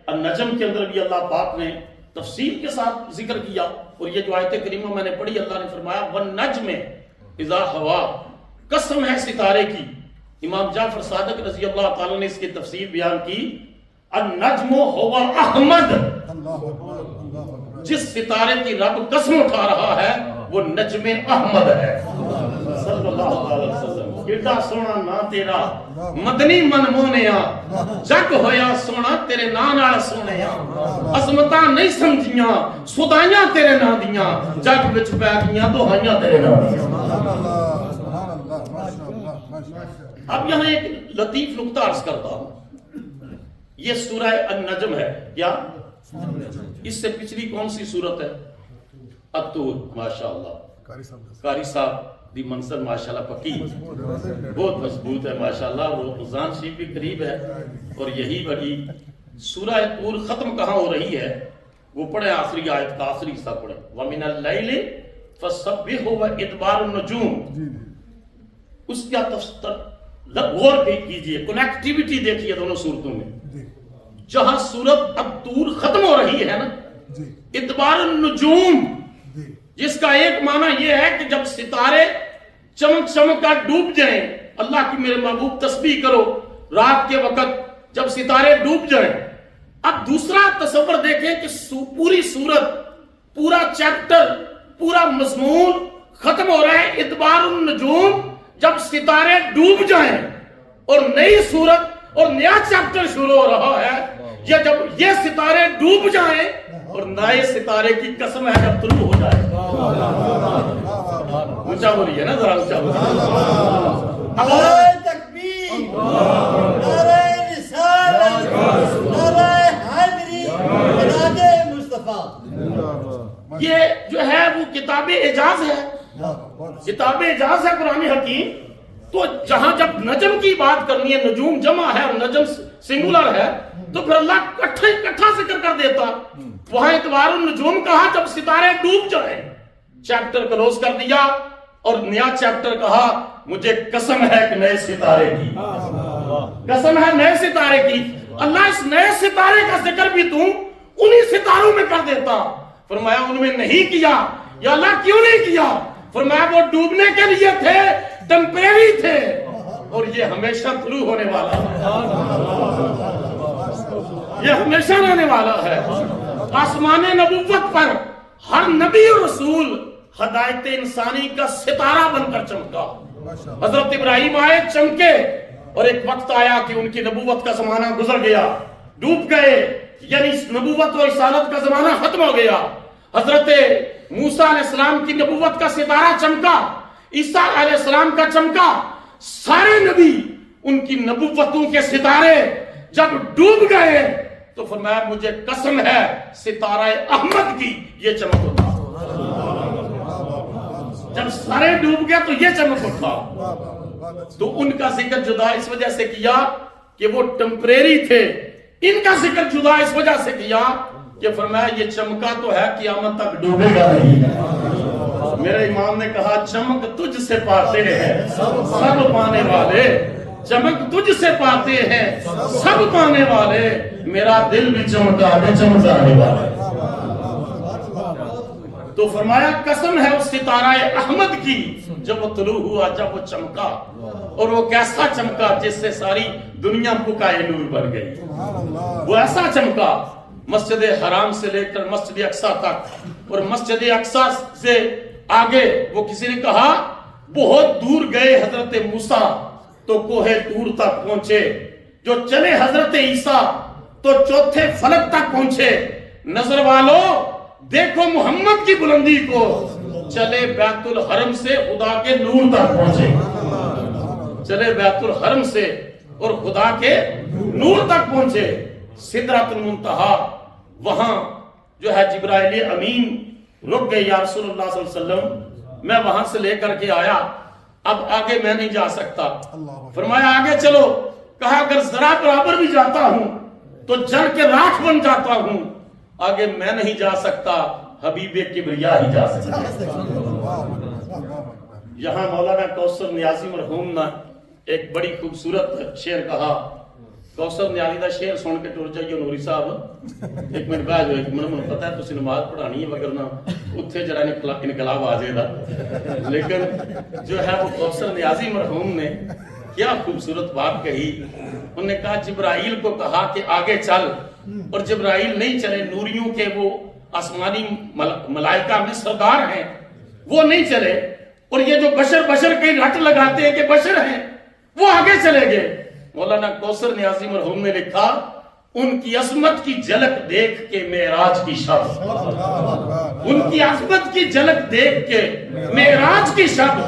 النجم کے اندر بھی اللہ پاک نے تفصیل کے ساتھ ذکر کیا. اور یہ جو آیت کریمہ میں نے پڑھی, اللہ نے فرمایا والنجم اذا ہوا, قسم ہے ستارے کی. امام جعفر صادق رضی اللہ تعالیٰ نے اس کی تفسیر بیان کی, النجم ہوا احمد, جس ستارے کی رب قسم اٹھا رہا ہے وہ نجم احمد ہے صلی اللہ علیہ وسلم. کیڑا سونا نا تیرا مدنی من مونیا, جگ ہویا سونا تیرے نا نال سونیا, عظمتاں نہیں سمجھیاں خدائیاں تیرے نا دیاں, جگ وچ پے گیاں دہائیاں تیرے نا دیاں. اب یہاں ایک لطیف نکتہ عرض کرتا ہوں. یہ سورہ النجم ہے. کیا اس سے پچھلی کون سی سورت ہے؟ الطور. ماشاءاللہ قاری صاحب دی منصر ماشاءاللہ پکی بہت مضبوط ہے ماشاءاللہ. وہ رمضان شریف بھی قریب ہے اور یہی بڑی سورہ طور ختم کہاں ہو رہی ہے وہ پڑھے, آخری آیت کا آخری حصہ پڑھے وَمِنَ اللَّيْلِ فَسَبِّحْهُ وَإِدْبَارُ النُّجُومِ. اس کا غور کیجئے, کنیکٹیوٹی دیکھیے دونوں صورتوں میں. جہاں سورت اب طور ختم ہو رہی ہے نا, ادبار النجوم, جس کا ایک معنی یہ ہے کہ جب ستارے چمک چمک کر ڈوب جائیں, اللہ کی میرے محبوب تسبیح کرو رات کے وقت جب ستارے ڈوب جائیں. اب دوسرا تصور دیکھیں کہ پوری سورت, پورا چیپٹر, پورا مضمون ختم ہو رہا ہے ادبار النجوم, جب ستارے ڈوب جائیں اور نئی سورت اور نیا چیپٹر شروع ہو رہا ہے. یا جب یہ ستارے ڈوب جائیں اور نئے ستارے کی قسم ہے جب طلوع ہو جائے. اونچا بولیے نا ذرا, اونچا بولیے. نعرہ تکبیر, نعرہ رسالت, نعرہ حیدری, جناب مصطفیٰ. یہ جو ہے وہ کتاب اعجاز ہے, کتاب اعجاز ہے قرآن حکیم. تو جہاں جب نجم کی بات کرنی ہے, نجوم جمع ہے اور نجم سنگولر ہے, تو پھر اللہ اکٹھا ذکر کر دیتا. وہاں اتوار النجوم کہا جب ستارے ڈوب جائیں, چیپٹر کلوز کر دیا, اور نیا چیپٹر کہا مجھے قسم ہے کہ نئے ستارے کی, قسم ہے نئے ستارے کی. اللہ اس نئے ستارے کا ذکر بھی تو انہی ستاروں میں کر دیتا. فرمایا ان میں نہیں کیا. یا اللہ کیوں نہیں کیا؟ فرمایا وہ ڈوبنے کے لیے تھے, ٹیمپریری تھے, اور یہ ہمیشہ طلوع ہونے والا ہے, یہ ہمیشہ رہنے والا ہے. آسمان نبوت پر ہر نبی اور رسول ہدایت انسانی کا ستارہ بن کر چمکا. حضرت ابراہیم آئے, چمکے, اور ایک وقت آیا کہ ان کی نبوت کا زمانہ گزر گیا, ڈوب گئے, یعنی نبوت و رسالت کا زمانہ ختم ہو گیا. حضرت موسیٰ علیہ السلام کی نبوت کا ستارہ چمکا, عیسیٰ علیہ السلام کا چمکا. سارے نبی ان کی نبوتوں کے ستارے جب ڈوب گئے تو فرمایا مجھے قسم ہے ستارہ احمد کی یہ چمک اٹھا. جب سارے ڈوب گئے تو یہ چمک اٹھا. تو ان کا ذکر جدا اس وجہ سے کیا کہ وہ ٹیمپریری تھے, ان کا ذکر جدا اس وجہ سے کیا کہ فرمایا یہ چمکا تو ہے قیامت تک ڈوبے گا نہیں. میرے امام نے کہا چمک تجھ سے پاتے ہیں سب پانے والے, چمک تجھ سے پاتے ہیں سب پانے والے, میرا دل بھی چمکا ہے چمکانے والے. تو فرمایا قسم ہے اس ستارہ احمد کی جب وہ طلوع ہوا, جب وہ چمکا, اور وہ کیسا چمکا جس سے ساری دنیا پکائے نور بن گئی. وہ ایسا چمکا مسجد حرام سے لے کر مسجد اقصی تک, اور مسجد اقصی سے آگے وہ کسی نے کہا بہت دور گئے حضرت موسیٰ تو کوہ طور تک پہنچے, جو چلے حضرت عیسیٰ تو چوتھے فلک تک پہنچے. نظر والوں دیکھو محمد کی بلندی کو, چلے بیت الحرم سے خدا کے نور تک پہنچے. چلے بیت الحرم سے اور خدا کے نور تک پہنچے. سدرۃ المنتہا, وہاں جو ہے جبرائیل امین رک گئے, یا رسول اللہ صلی اللہ علیہ وسلم میں وہاں سے لے کر کے آیا, اب آگے میں نہیں جا سکتا. فرمایا آگے چلو. کہا اگر ذرا برابر بھی جاتا ہوں تو جل کے راکھ بن جاتا ہوں, آگے میں نہیں جا سکتا, حبیب کبریا ہی جا سکتا. یہاں مولانا کوثر نیازی مرحوم نے ایک بڑی خوبصورت شعر کہا. کوثر نیازی دا شعر سن کے ٹر جائیے نوری صاحب, ایک منٹ بعد ایک منٹ پتہ ہے تسی نماز پڑھانی ہے وگرنہ اتھے جرا انقلاب آ جائے گا. لیکن جو ہے وہ کوثر نیازی مرحوم نے کیا خوبصورت بات کہی. انہوں نے کہا جبرائیل کو کہا کہ آگے چل, اور جبرائیل نہیں چلے. نوریوں کے وہ آسمانی ملائکہ میں سردار ہیں, وہ نہیں چلے. اور یہ جو بشر کے رٹ لگاتے ہیں کہ بشر ہیں, وہ آگے چلے گئے. مولانا کوثر نیازی مرحوم نے لکھا ان کی عظمت کی جھلک دیکھ کے معراج کی شب, ان کی عظمت کی جھلک دیکھ کے معراج کی شب,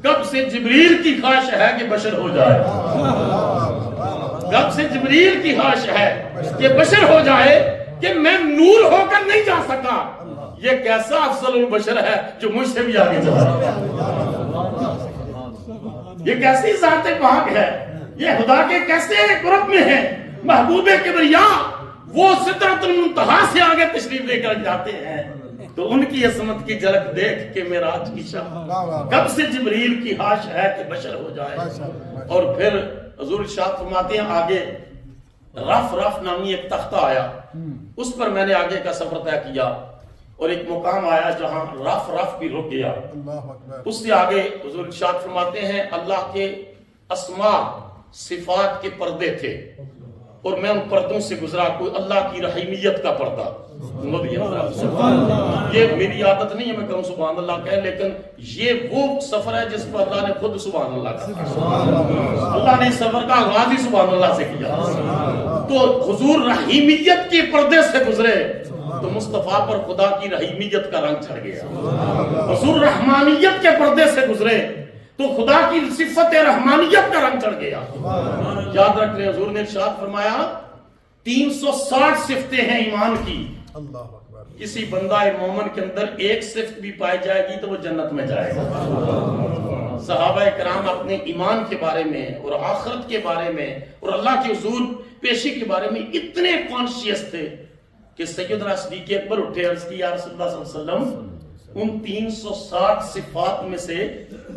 کب سے جبریل کی خواہش ہے کہ بشر ہو جائے, کب سے جبریل کی خواہش ہے کہ بشر ہو جائے, کہ میں نور ہو کر نہیں جا سکا. یہ کیسا افضل البشر ہے جو مجھ سے بھی آگے چلا, یہ کیسی ذات پاک ہے, یہ خدا کے کیسے قرب میں ہے. محبوب کبریا وہ سدرۃ المنتہا سے آگے تشریف لے کر جاتے ہیں, تو ان کی عظمت کی جھلک دیکھ کے معراج کی شب, کب سے جبریل کی خواہش ہے کہ بشر ہو جائے. اور پھر حضور ارشاد فرماتے ہیں آگے رف نامی ایک تختہ آیا, اس پر میں نے آگے کا سفر طے کیا, اور ایک مقام آیا جہاں رف بھی رک گیا. اس سے آگے حضور ارشاد فرماتے ہیں اللہ کے اسماء صفات کے پردے تھے, اور میں ان پردوں سے گزرا. کوئی اللہ کی رحیمیت کا پردہ, یہ میری عادت نہیں ہے میں کہوں سبحان اللہ کہے, لیکن یہ وہ سفر ہے جس پر اللہ نے خود سبحان اللہ کہا. اللہ نے سفر کا آغاز ہی سبحان اللہ سے کیا. تو حضور رحیمیت کے پردے سے گزرے تو مصطفیٰ پر خدا کی رحیمیت کا رنگ چڑھ گیا. حضور رحمانیت کے پردے سے گزرے تو خدا کی صفت رحمانیت کا رنگ چڑھ گیا. یاد رکھ لیں حضور نے ارشاد فرمایا 360 صفتیں ہیں ایمان کی, کسی بندہ مومن کے اندر ایک صفت بھی پائی جائے گی تو وہ جنت میں جائے گا. صحابہ کرام اپنے ایمان کے بارے میں اور آخرت کے بارے میں اور اللہ کے حضور پیشی کے بارے میں اتنے کانشیس تھے کہ سیدنا صدیق اکبر اٹھے, عرض کی یا رسول اللہ صلی اللہ علیہ وسلم ان 360 صفات میں سے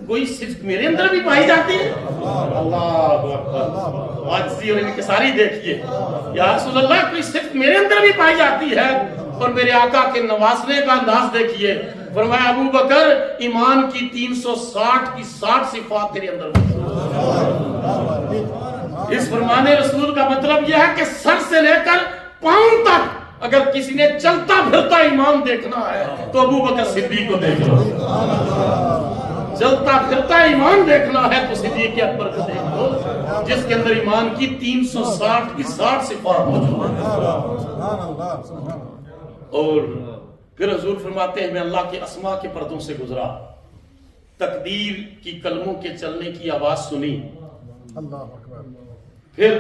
کوئی صفت میرے اندر بھی پائی جاتی ہے. اللہ اکبر, عاجزی اور انکساری دیکھیے. یا رسول اللہ کوئی صفت میرے اندر بھی پائی جاتی ہے, اور میرے آقا کے نوازنے کا انداز دیکھیے. فرمایا ابو بکر ایمان کی 360 کی 60 صفات تیرے اندر ہوتی. اس فرمان رسول کا مطلب یہ ہے کہ سر سے لے کر پاؤں تک اگر کسی نے چلتا پھرتا ایمان دیکھنا ہے تو ابو بکر صدیق کو دیکھ لو. چلتا پھرتا ایمان دیکھنا ہے تو صدیق اکبر کو دیکھ لو, جس کے اندر ایمان کی 360 کی 60 صفات موجود ہیں. اور پھر حضور فرماتے ہیں میں اللہ کے اسماء کے پردوں سے گزرا, تقدیر کی کلموں کے چلنے کی آواز سنی. پھر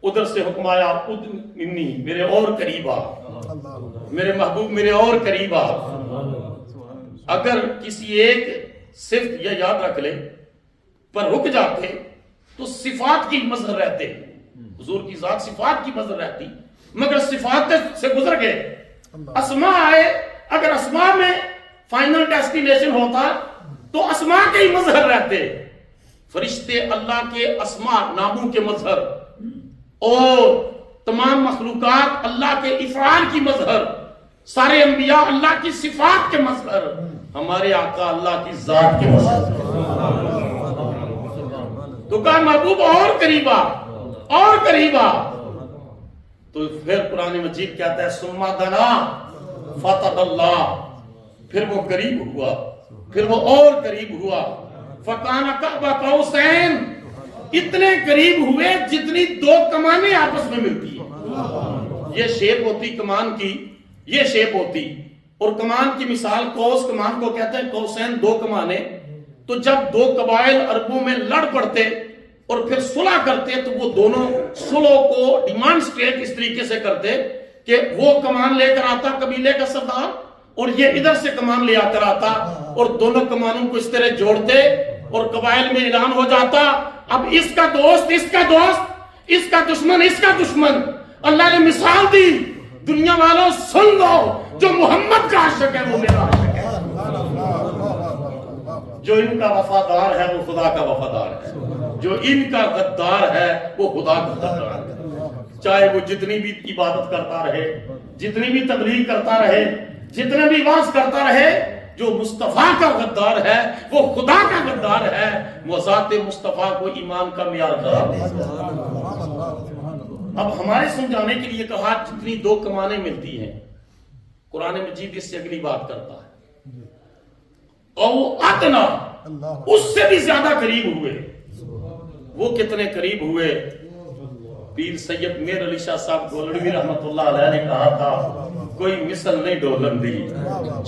ادھر سے حکم آیا ادنی میرے اور قریب آ, میرے محبوب میرے اور قریب آ. اگر کسی ایک صفت یہ یاد رکھ لے پر رک جاتے تو صفات کی مظہر رہتے. حضور کی ذات صفات کی مظہر رہتی, مگر صفات سے گزر گئے. اسماء آئے, اگر اسماء میں فائنل ڈیسٹینیشن ہوتا تو اسماء کے ہی مظہر رہتے. فرشتے اللہ کے اسماء ناموں کے مظہر, اور تمام مخلوقات اللہ کے افعال کی مظہر, سارے انبیاء اللہ کی صفات کے مظہر, ہمارے آقا اللہ کی ذات کے مظہر. تو کہا محبوب اور قریبا اور قریبا. تو پھر قرآن مجید کہتا ہے ثم دنا فتدلی, پھر وہ قریب ہوا, پھر وہ اور قریب ہوا. فکان قاب قوسین, اتنے قریب ہوئے جتنی دو کمانیں آپس میں ملتی ہیں. یہ شیپ ہوتی کمان کی، یہ شیپ ہوتی، اور کمان کی مثال قوس، کمان کو کہتے ہیں قوسین، دو کمانے. تو جب دو قبائل عربوں میں لڑ پڑتے اور پھر صلح کرتے تو وہ دونوں صلح کو ڈیمانسٹریٹ اس طریقے سے کرتے کہ وہ کمان لے کر آتا قبیلے کا سردار اور یہ ادھر سے کمان لے آ کر آتا اور دونوں کمانوں کو اس طرح جوڑتے اور قبائل میں اعلان ہو جاتا اب اس کا دوست اس کا دوست، اس کا دشمن اس کا دشمن. اللہ نے مثال دی، دنیا والوں سن لو، جو محمد کا عاشق ہے وہ میرا عاشق ہے، جو ان کا وفادار ہے وہ خدا کا وفادار ہے، جو ان کا غدار ہے وہ خدا کا غدار ہے. چاہے وہ جتنی بھی عبادت کرتا رہے، جتنی بھی تبلیغ کرتا رہے، جتنے بھی واز کرتا رہے، جو مصطفیٰ کا غدار ہے وہ خدا کا غدار ہے. ذات مصطفیٰ کو ایمان کا معیار قرار دیا. اب ہمارے سمجھانے کے لیے کہا جتنی دو کمانیں ملتی ہیں، قرآن مجید اس سے اگلی بات کرتا ہے، اور وہ اتنا اس سے بھی زیادہ قریب ہوئے. وہ کتنے قریب ہوئے؟ پیر سید میر علی شاہ صاحب گولڑوی رحمت اللہ علیہ نے کہا تھا کوئی مثل نہیں ڈولن دی،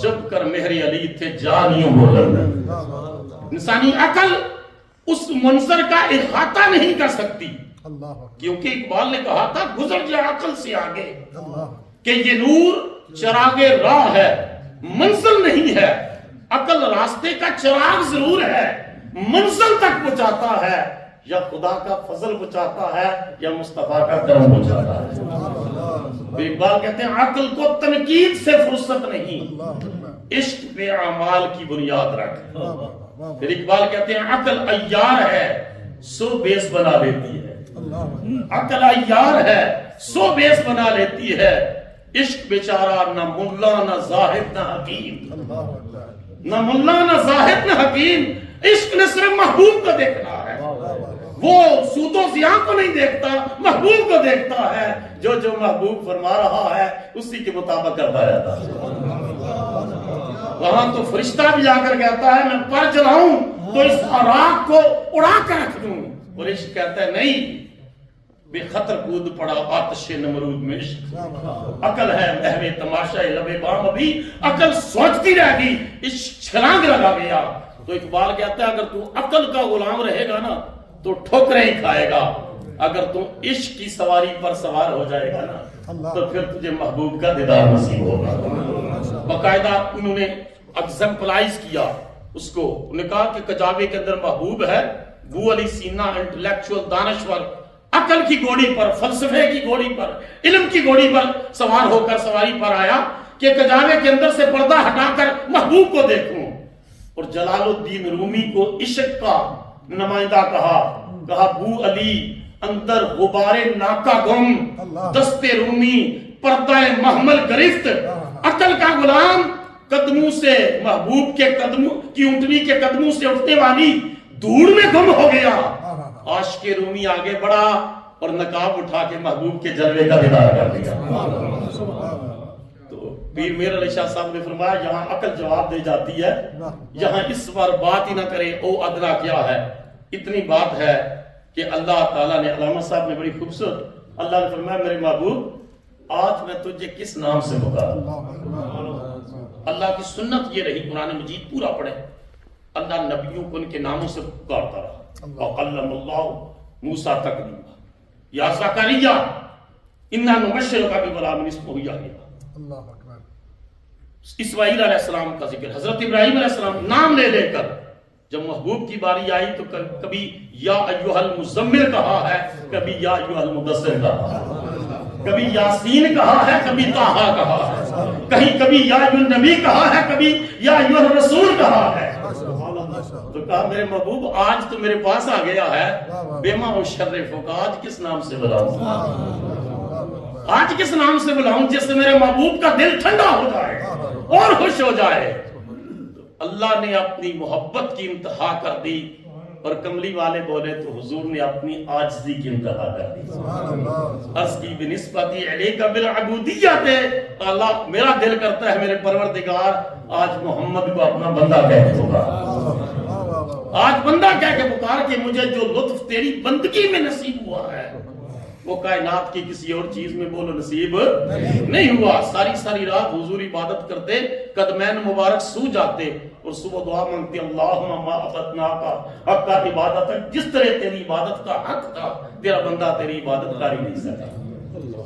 چپ کر مہری علی تھے جانیوں بولن. انسانی عقل اس منظر کا احاطہ نہیں کر سکتی، کیونکہ اقبال نے کہا تھا گزر جا عقل سے آگے کہ یہ نور چراغ راہ ہے منزل نہیں ہے. عقل راستے کا چراغ ضرور ہے، منزل تک پہنچاتا ہے یا خدا کا فضل پہنچاتا ہے یا مصطفیٰ کا کرم پہنچاتا ہے. اقبال کہتے ہیں عقل کو تنقید سے فرصت نہیں، عشق پہ اعمال کی بنیاد رکھ. پھر اقبال کہتے ہیں عقل عیار ہے سو بیس بنا لیتی ہے، عقل عیار ہے سو بیس بنا لیتی ہے. عشق بیچارہ نہ ملا نہ زاہد نہ حکیم، نہ ملا نہ زاہد نہ حکیم. عشق نے صرف محبوب کو دیکھنا ہے، وہ سود و زیاں کو نہیں دیکھتا، محبوب کو دیکھتا ہے. جو جو محبوب فرما رہا ہے اسی کے مطابق کرتا رہتا ہے. وہاں تو فرشتہ بھی جا کر کہتا ہے میں پر چلاؤں تو اس عراق کو اڑا کر رکھ دوں، اور عشق کہتا ہے نہیں، بے خطر کود پڑا آتش نمرود میں عشق. عقل ہے محو تماشا لبے بام، ابھی عقل سوچتی رہ گئی، عشق چھلانگ لگا گیا. تو اقبال کہتا ہے اگر تو عقل کا غلام رہے گا نا تو ٹھوکریں ہی کھائے گا، اگر تو عشق کی سواری پر سوار ہو جائے گا نا تو پھر تجھے محبوب کا دیدار نصیب ہوگا. باقاعدہ انہوں نے ایگزمپلائز کیا اس کو، انہوں نے کہا کہ کجاوے کے اندر محبوب ہے. بو علی سینا انٹلیکچوئل دانشور عقل کی گھوڑی پر، فلسفے کی گھوڑی پر، علم کی گھوڑی پر سوار ہو کر سواری پر آیا کہ کجاوے کے اندر سے پردہ ہٹا کر محبوب کو دیکھوں. اور جلال الدین رومی کو عشق کا نمائندہ کہا بو علی اندر غبار ناکا گم، دست رومی پردہ محمل گرفت. عقل کا غلام قدموں سے محبوب کے قدموں کی اونٹنی کے قدموں سے اٹھنے والی دھوڑ میں گم ہو گیا. عاشق رومی آگے بڑھا اور نقاب اٹھا کے محبوب کے جلوے کا دیدار کر دیا. تو پیر میر علی شاہ صاحب نے فرمایا یہاں عقل جواب دے جاتی ہے، یہاں اس بار بات ہی نہ کرے او ادنا کیا ہے. اتنی بات ہے کہ اللہ تعالیٰ نے، علامہ صاحب نے بڑی خوبصورت، اللہ نے فرمایا میرے محبوب آج میں تجھے کس نام سے پکاروں. اللہ کی سنت یہ رہی، قرآن مجید پورا پڑھے، اللہ نبیوں کو ان کے ناموں سے پکارتا رہا. وَقَلَّمَ اللَّهُ مُوسَىٰ تَكْلِيمًا یا زکریا اِنَّا نُبَشِّرُكَ بِغُلَامٍ اسْمُهُ یحییٰ. اسماعیل علیہ السلام کا ذکر، حضرت ابراہیم علیہ السلام نام لے لے کر. جب محبوب کی باری آئی تو کبھی یا ایھا المزمل کہا ہے، کبھی یا ایھا المدثر کہا ہے، کبھی یاسین کہا ہے، کبھی طٰہٰ کہا ہے، کہیں کبھی یا ایھا النبی کہا ہے، کبھی یا ایھا الرسول کہا ہے. تو کہا میرے محبوب آج تو میرے پاس آ گیا ہے، بیما مشرف کا آج کس نام سے بلاؤں، آج کس نام سے بلاؤں جس سے میرے محبوب کا دل ٹھنڈا ہو جائے اور خوش ہو جائے. اللہ نے اپنی محبت کی انتہا کر دی اور کملی والے بولے تو حضور نے اپنی عاجزی کی انتہا کر دی. عرض کی بنسبتی علیک بالعبودیت، اللہ میرا دل کرتا ہے میرے پروردگار آج محمد کو اپنا بندہ کہہ کے پکار، آج بندہ کہہ کے پکار کہ مجھے جو لطف تیری بندگی میں نصیب ہوا ہے وہ کائنات کی کسی اور چیز میں بولو نصیب نہیں ہوا. ساری ساری رات حضور عبادت کرتے, قدمین مبارک سو جاتے اور صبح دعا مانگتے اللہم ما عبدناکا حق کا عبادت. جس طرح تیری عبادت کا حق تھا تیرا بندہ تیری عبادت کر ہی نہیں سکا,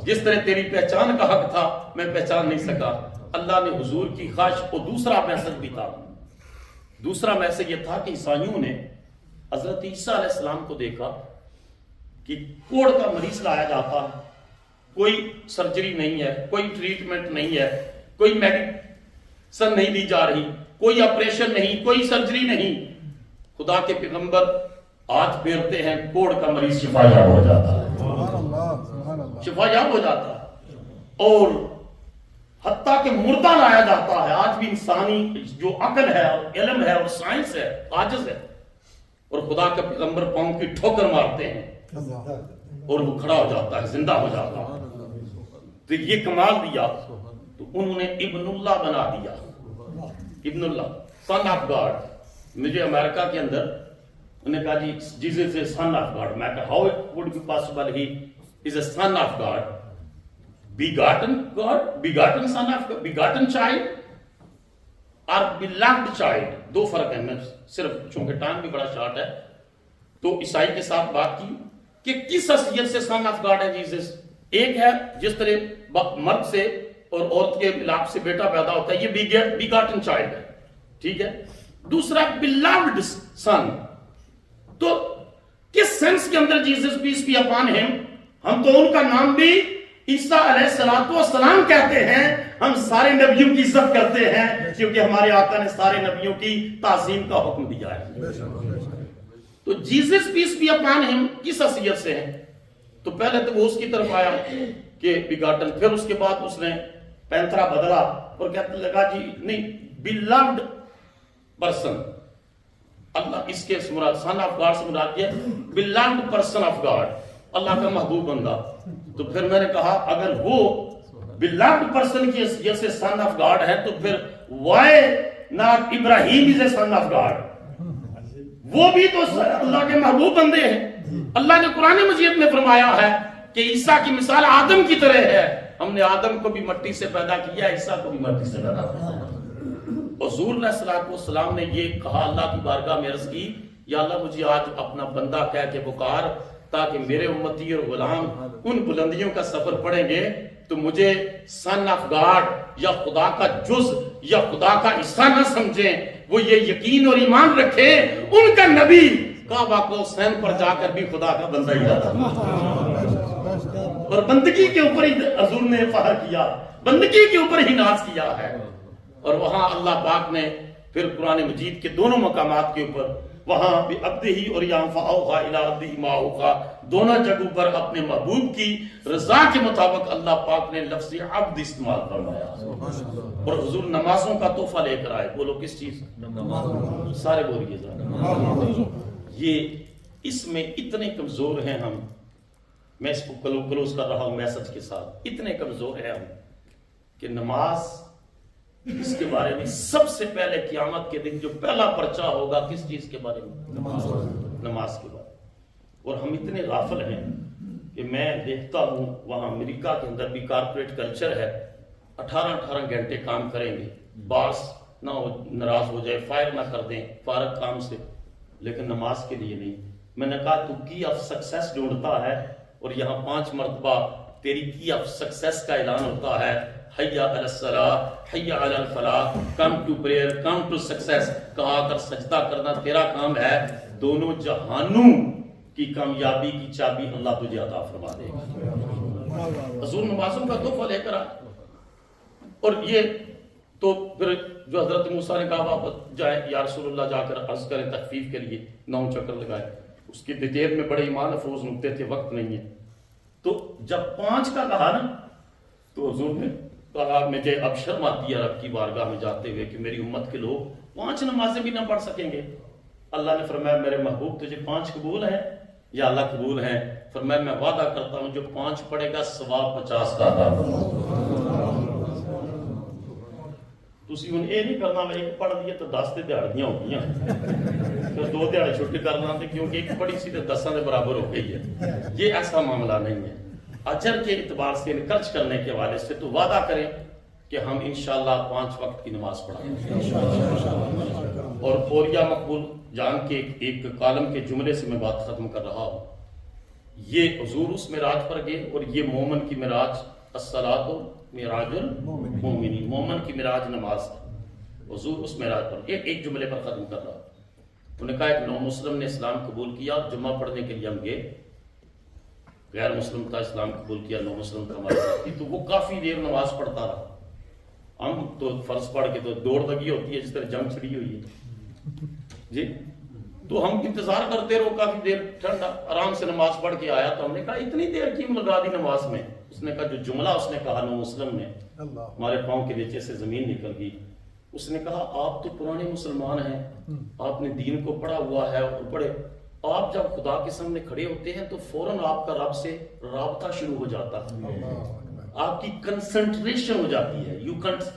جس طرح تیری پہچان کا حق تھا میں پہچان نہیں سکا. اللہ نے حضور کی خواہش کو دوسرا میسج بھی تھا. دوسرا میسج یہ تھا کہ عیسائیوں نے حضرت عیسیٰ علیہ السلام کو دیکھا کہ کوڑ کا مریض لایا جاتا, کوئی سرجری نہیں ہے, کوئی ٹریٹمنٹ نہیں ہے, کوئی میڈیسن نہیں دی جا رہی, کوئی آپریشن نہیں, کوئی سرجری نہیں. خدا کے پیغمبر ہاتھ پھیرتے ہیں, کوڑ کا مریض شفا یاب ہو جاتا ہے, شفا یاب ہو جاتا ہے. اور حتیٰ کہ مردہ لایا جاتا ہے. آج بھی انسانی جو عقل ہے اور علم ہے اور سائنس ہے عاجز ہے, اور خدا کا پیغمبر پاؤں کی ٹھوکر مارتے ہیں اور وہ کھڑا ہو جاتا ہے, زندہ ہو جاتا ہے. تو یہ کمال دیا تو انہوں نے ابن اللہ بنا دیا. ابن اللہ, سن آف گاڈ. مجھے امریکہ کے اندر انہوں نے کہا جی Jesus is son of God. میں کہا how it would be possible he is a son of God. begotten God, begotten son of God, begotten child اور beloved child, دو فرق ہیں. میں صرف چونکہ ٹائم بھی بڑا شارٹ ہے تو عیسائی کے ساتھ بات کی کہ کس حیثیت سے سن آف گاڈ ہے جیسس. ایک ہے جس طرح مرد سے اور عورت کے ملاپ سے بیٹا پیدا ہوتا ہے, یہ begotten child ہے, ٹھیک ہے. دوسرا beloved son, تو کس سینس کے اندر جیسس پیس بی اپان ہم, ہم تو ان کا نام بھی عیسیٰ علیہ السلام کہتے ہیں. ہم سارے نبیوں کی عزت کرتے ہیں کیونکہ ہمارے آقا نے سارے نبیوں کی تعظیم کا حکم دیا ہے. تو جیسس پیس بی اپان ہم کس حیثیت سے ہیں؟ تو پہلے تو وہ اس کی طرف آیا کہ بیگاٹن, پھر اس کے بعد اس نے پینترا بدلا اور کہتے لگا جی نہیں, beloved person. اللہ اس کے سن آف گاڈ سے مراد یہ beloved person of God, اللہ کا محبوب بندہ. تو پھر میں نے کہا اگر وہ beloved person کی حیثیت سے son of God ہے تو پھر why not Ibrahim is a son of God؟ وہ بھی تو اللہ کے محبوب بندے ہیں. اللہ نے قرآن مجید میں فرمایا ہے کہ عیسیٰ کی مثال آدم کی طرح ہے. ہم نے آدم کو بھی مٹی سے پیدا کیا, عیسیٰ کو بھی مٹی سے پیدا کیا. حضور علیہ السلام نے یہ کہا, اللہ کی بارگاہ میں عرض کی یا اللہ مجھے آج اپنا بندہ کہہ کے پکار تاکہ میرے امتی اور غلام ان بلندیوں کا سفر پڑھیں گے تو مجھے سن آف گاڈ یا خدا کا جز یا خدا کا حصہ نہ سمجھیں. وہ یہ یقین اور ایمان رکھیں ان کا نبی کعبہ کو حسین پر جا کر بھی خدا کا بندہ ہی رہا اور بندگی کے اوپر ہی حضور نے فخر کیا, بندگی کے اوپر ہی ناز کیا ہے. اور وہاں اللہ پاک نے پھر قرآن مجید کے دونوں مقامات کے اوپر وہاں بھی عبدہی اور یہاں فاوحا الی عبدہ ما اوحا, دونوں جگہوں پر اپنے محبوب کی رضا کے مطابق اللہ پاک نے لفظ عبد استعمال فرمایا. اور حضور نمازوں کا تحفہ لے کر آئے. بولو کس چیز؟ سارے بولیے ذرا. یہ اس میں اتنے کمزور ہیں ہم, میں اس کو کلوز کر رہا ہوں میسج کے ساتھ, اتنے کمزور ہیں ہم کہ نماز اس کے بارے میں سب سے پہلے قیامت کے دن جو پہلا پرچہ ہوگا کس چیز کے بارے میں؟ نماز کے بارے میں. اور ہم اتنے غافل ہیں کہ میں دیکھتا ہوں وہاں امریکہ کے اندر بھی کارپوریٹ کلچر ہے, 18 گھنٹے کام کریں گے, باس نہ ناراض ہو جائے, فائر نہ کر دیں فارغ کام سے, لیکن نماز کے لیے نہیں. میں نے کہا تو کی آف سکسیس ڈھونڈتا ہے اور یہاں 5 مرتبہ تیری کی آف سکسیس کا اعلان ہوتا ہے, حیا علی الصلاۃ حیا علی الفلاح, come to prayer come to success. کہا کر سجدہ کرنا تیرا کام ہے, دونوں جہانوں کی کامیابی کی چابی اللہ تجھے عطا فرما دے گا. حضور نمازوں کا تحفہ لے کر آئے. اور یہ تو پھر جو حضرت موسیٰ نے کہا واپس جائیں یا رسول اللہ جا کر عرض کریں تخفیف کے لیے, 9 چکر لگائے. اس کی ڈیٹیل میں بڑے ایمان افروز نکتے تھے, وقت نہیں ہے. تو جب 5 کا کہا نا تو حضور نے کہا مجھے اب شرم آتی ہے رب کی بارگاہ میں جاتے ہوئے کہ میری امت کے لوگ 5 نمازیں بھی نہ پڑھ سکیں گے. اللہ نے فرمایا میرے محبوب تجھے 5 قبول ہیں یا اللہ قبول ہیں؟ فرمایا میں وعدہ کرتا ہوں جو 5 پڑھے گا ثواب 50 کا تھا. تسی ہن یہ نہیں کرنا میں ایک پڑھ دیے تو 10 تے دیہڑیاں ہو گئی, پھر 2 دیہڑے چھٹی کرنا تے کیونکہ ایک پڑھی سی تے 10 دے برابر ہو گئی ہے. یہ ایسا معاملہ نہیں ہے. اجر کے اعتبار سے خرچ کرنے کے حوالے سے تو وعدہ کریں کہ ہم انشاءاللہ 5 وقت کی نماز پڑھیں گے. اور فوریہ مقبول جان کے ایک کالم کے جملے سے میں بات ختم کر رہا ہوں. یہ حضور اس معراج پر گئے اور یہ مومن کی معراج الصلاۃ معراج المومنین، مومن کی معراج نماز ہے. حضور اس معراج پر ایک جملے پر ختم کر رہا ہوں. انہوں نے کہا ایک نو مسلم نے اسلام قبول کیا، جمعہ پڑھنے کے لیے ہم گئے، غیر مسلم کا اسلام قبول کیا، نو مسلم کا ہمارے ساتھ تھی، تو وہ کافی دیر نماز پڑھتا رہا. ہم تو فرض پڑھ کے تو دوڑ لگی ہوتی ہے جس طرح جنگ چھڑی ہوئی ہے جی، تو ہم انتظار کرتے رہو کافی دیر، ٹھنڈا آرام سے نماز پڑھ کے آیا. تو ہم نے کہا اتنی دیر کیوں لگا دی نماز میں؟ اس نے کہا جو جملہ اس نے کہا نو مسلم نے، ہمارے پاؤں کے نیچے سے زمین نکل گئی. اس نے کہا آپ تو پرانے مسلمان ہیں، آپ نے دین کو پڑھا ہوا ہے اور بڑے، آپ جب خدا کے سامنے کھڑے ہوتے ہیں تو فوراً آپ کا رب سے رابطہ شروع ہو جاتا ہے، آپ کی کنسنٹریشن ہو جاتی ہے، you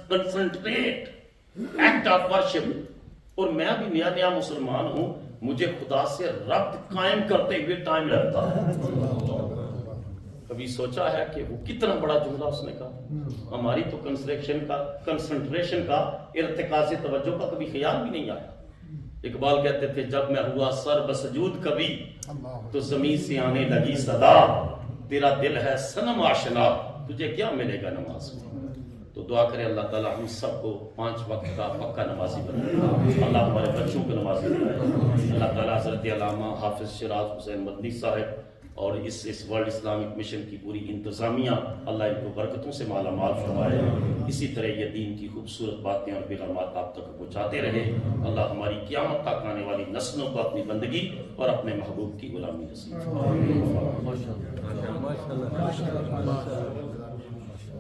concentrate act of worship. اور میں بھی نیا مسلمان ہوں، مجھے خدا سے ربط قائم کرتے ہوئے ٹائم لگتا ہے. کبھی سوچا ہے کہ وہ کتنا بڑا جملہ اس نے کہا؟ ہماری تو کنسنٹریشن کا ارتکاز توجہ کا کبھی خیال بھی نہیں آیا. اقبال کہتے تھے جب میں ہوا سر بسجود کبھی تو زمین سے آنے لگی صدا، تیرا دل ہے صنم آشنا، تجھے کیا ملے گا نماز میں. تو دعا کرے اللہ تعالیٰ ہم سب کو 5 وقت کا پکا نمازی بنائے، اللہ ہمارے بچوں کو نمازی بنائے. اللہ تعالیٰ حضرت علامہ حافظ شیراز حسین مدنی صاحب اور اس ورلڈ اسلامک مشن کی پوری انتظامیہ، اللہ ان کو برکتوں سے مالا مال فرمائے. اسی طرح یہ دین کی خوبصورت باتیں اور پیغامات آپ تک پہنچاتے رہے. اللہ ہماری قیامت تک آنے والی نسلوں کو اپنی بندگی اور اپنے محبوب کی غلامی نصیب فرمائے.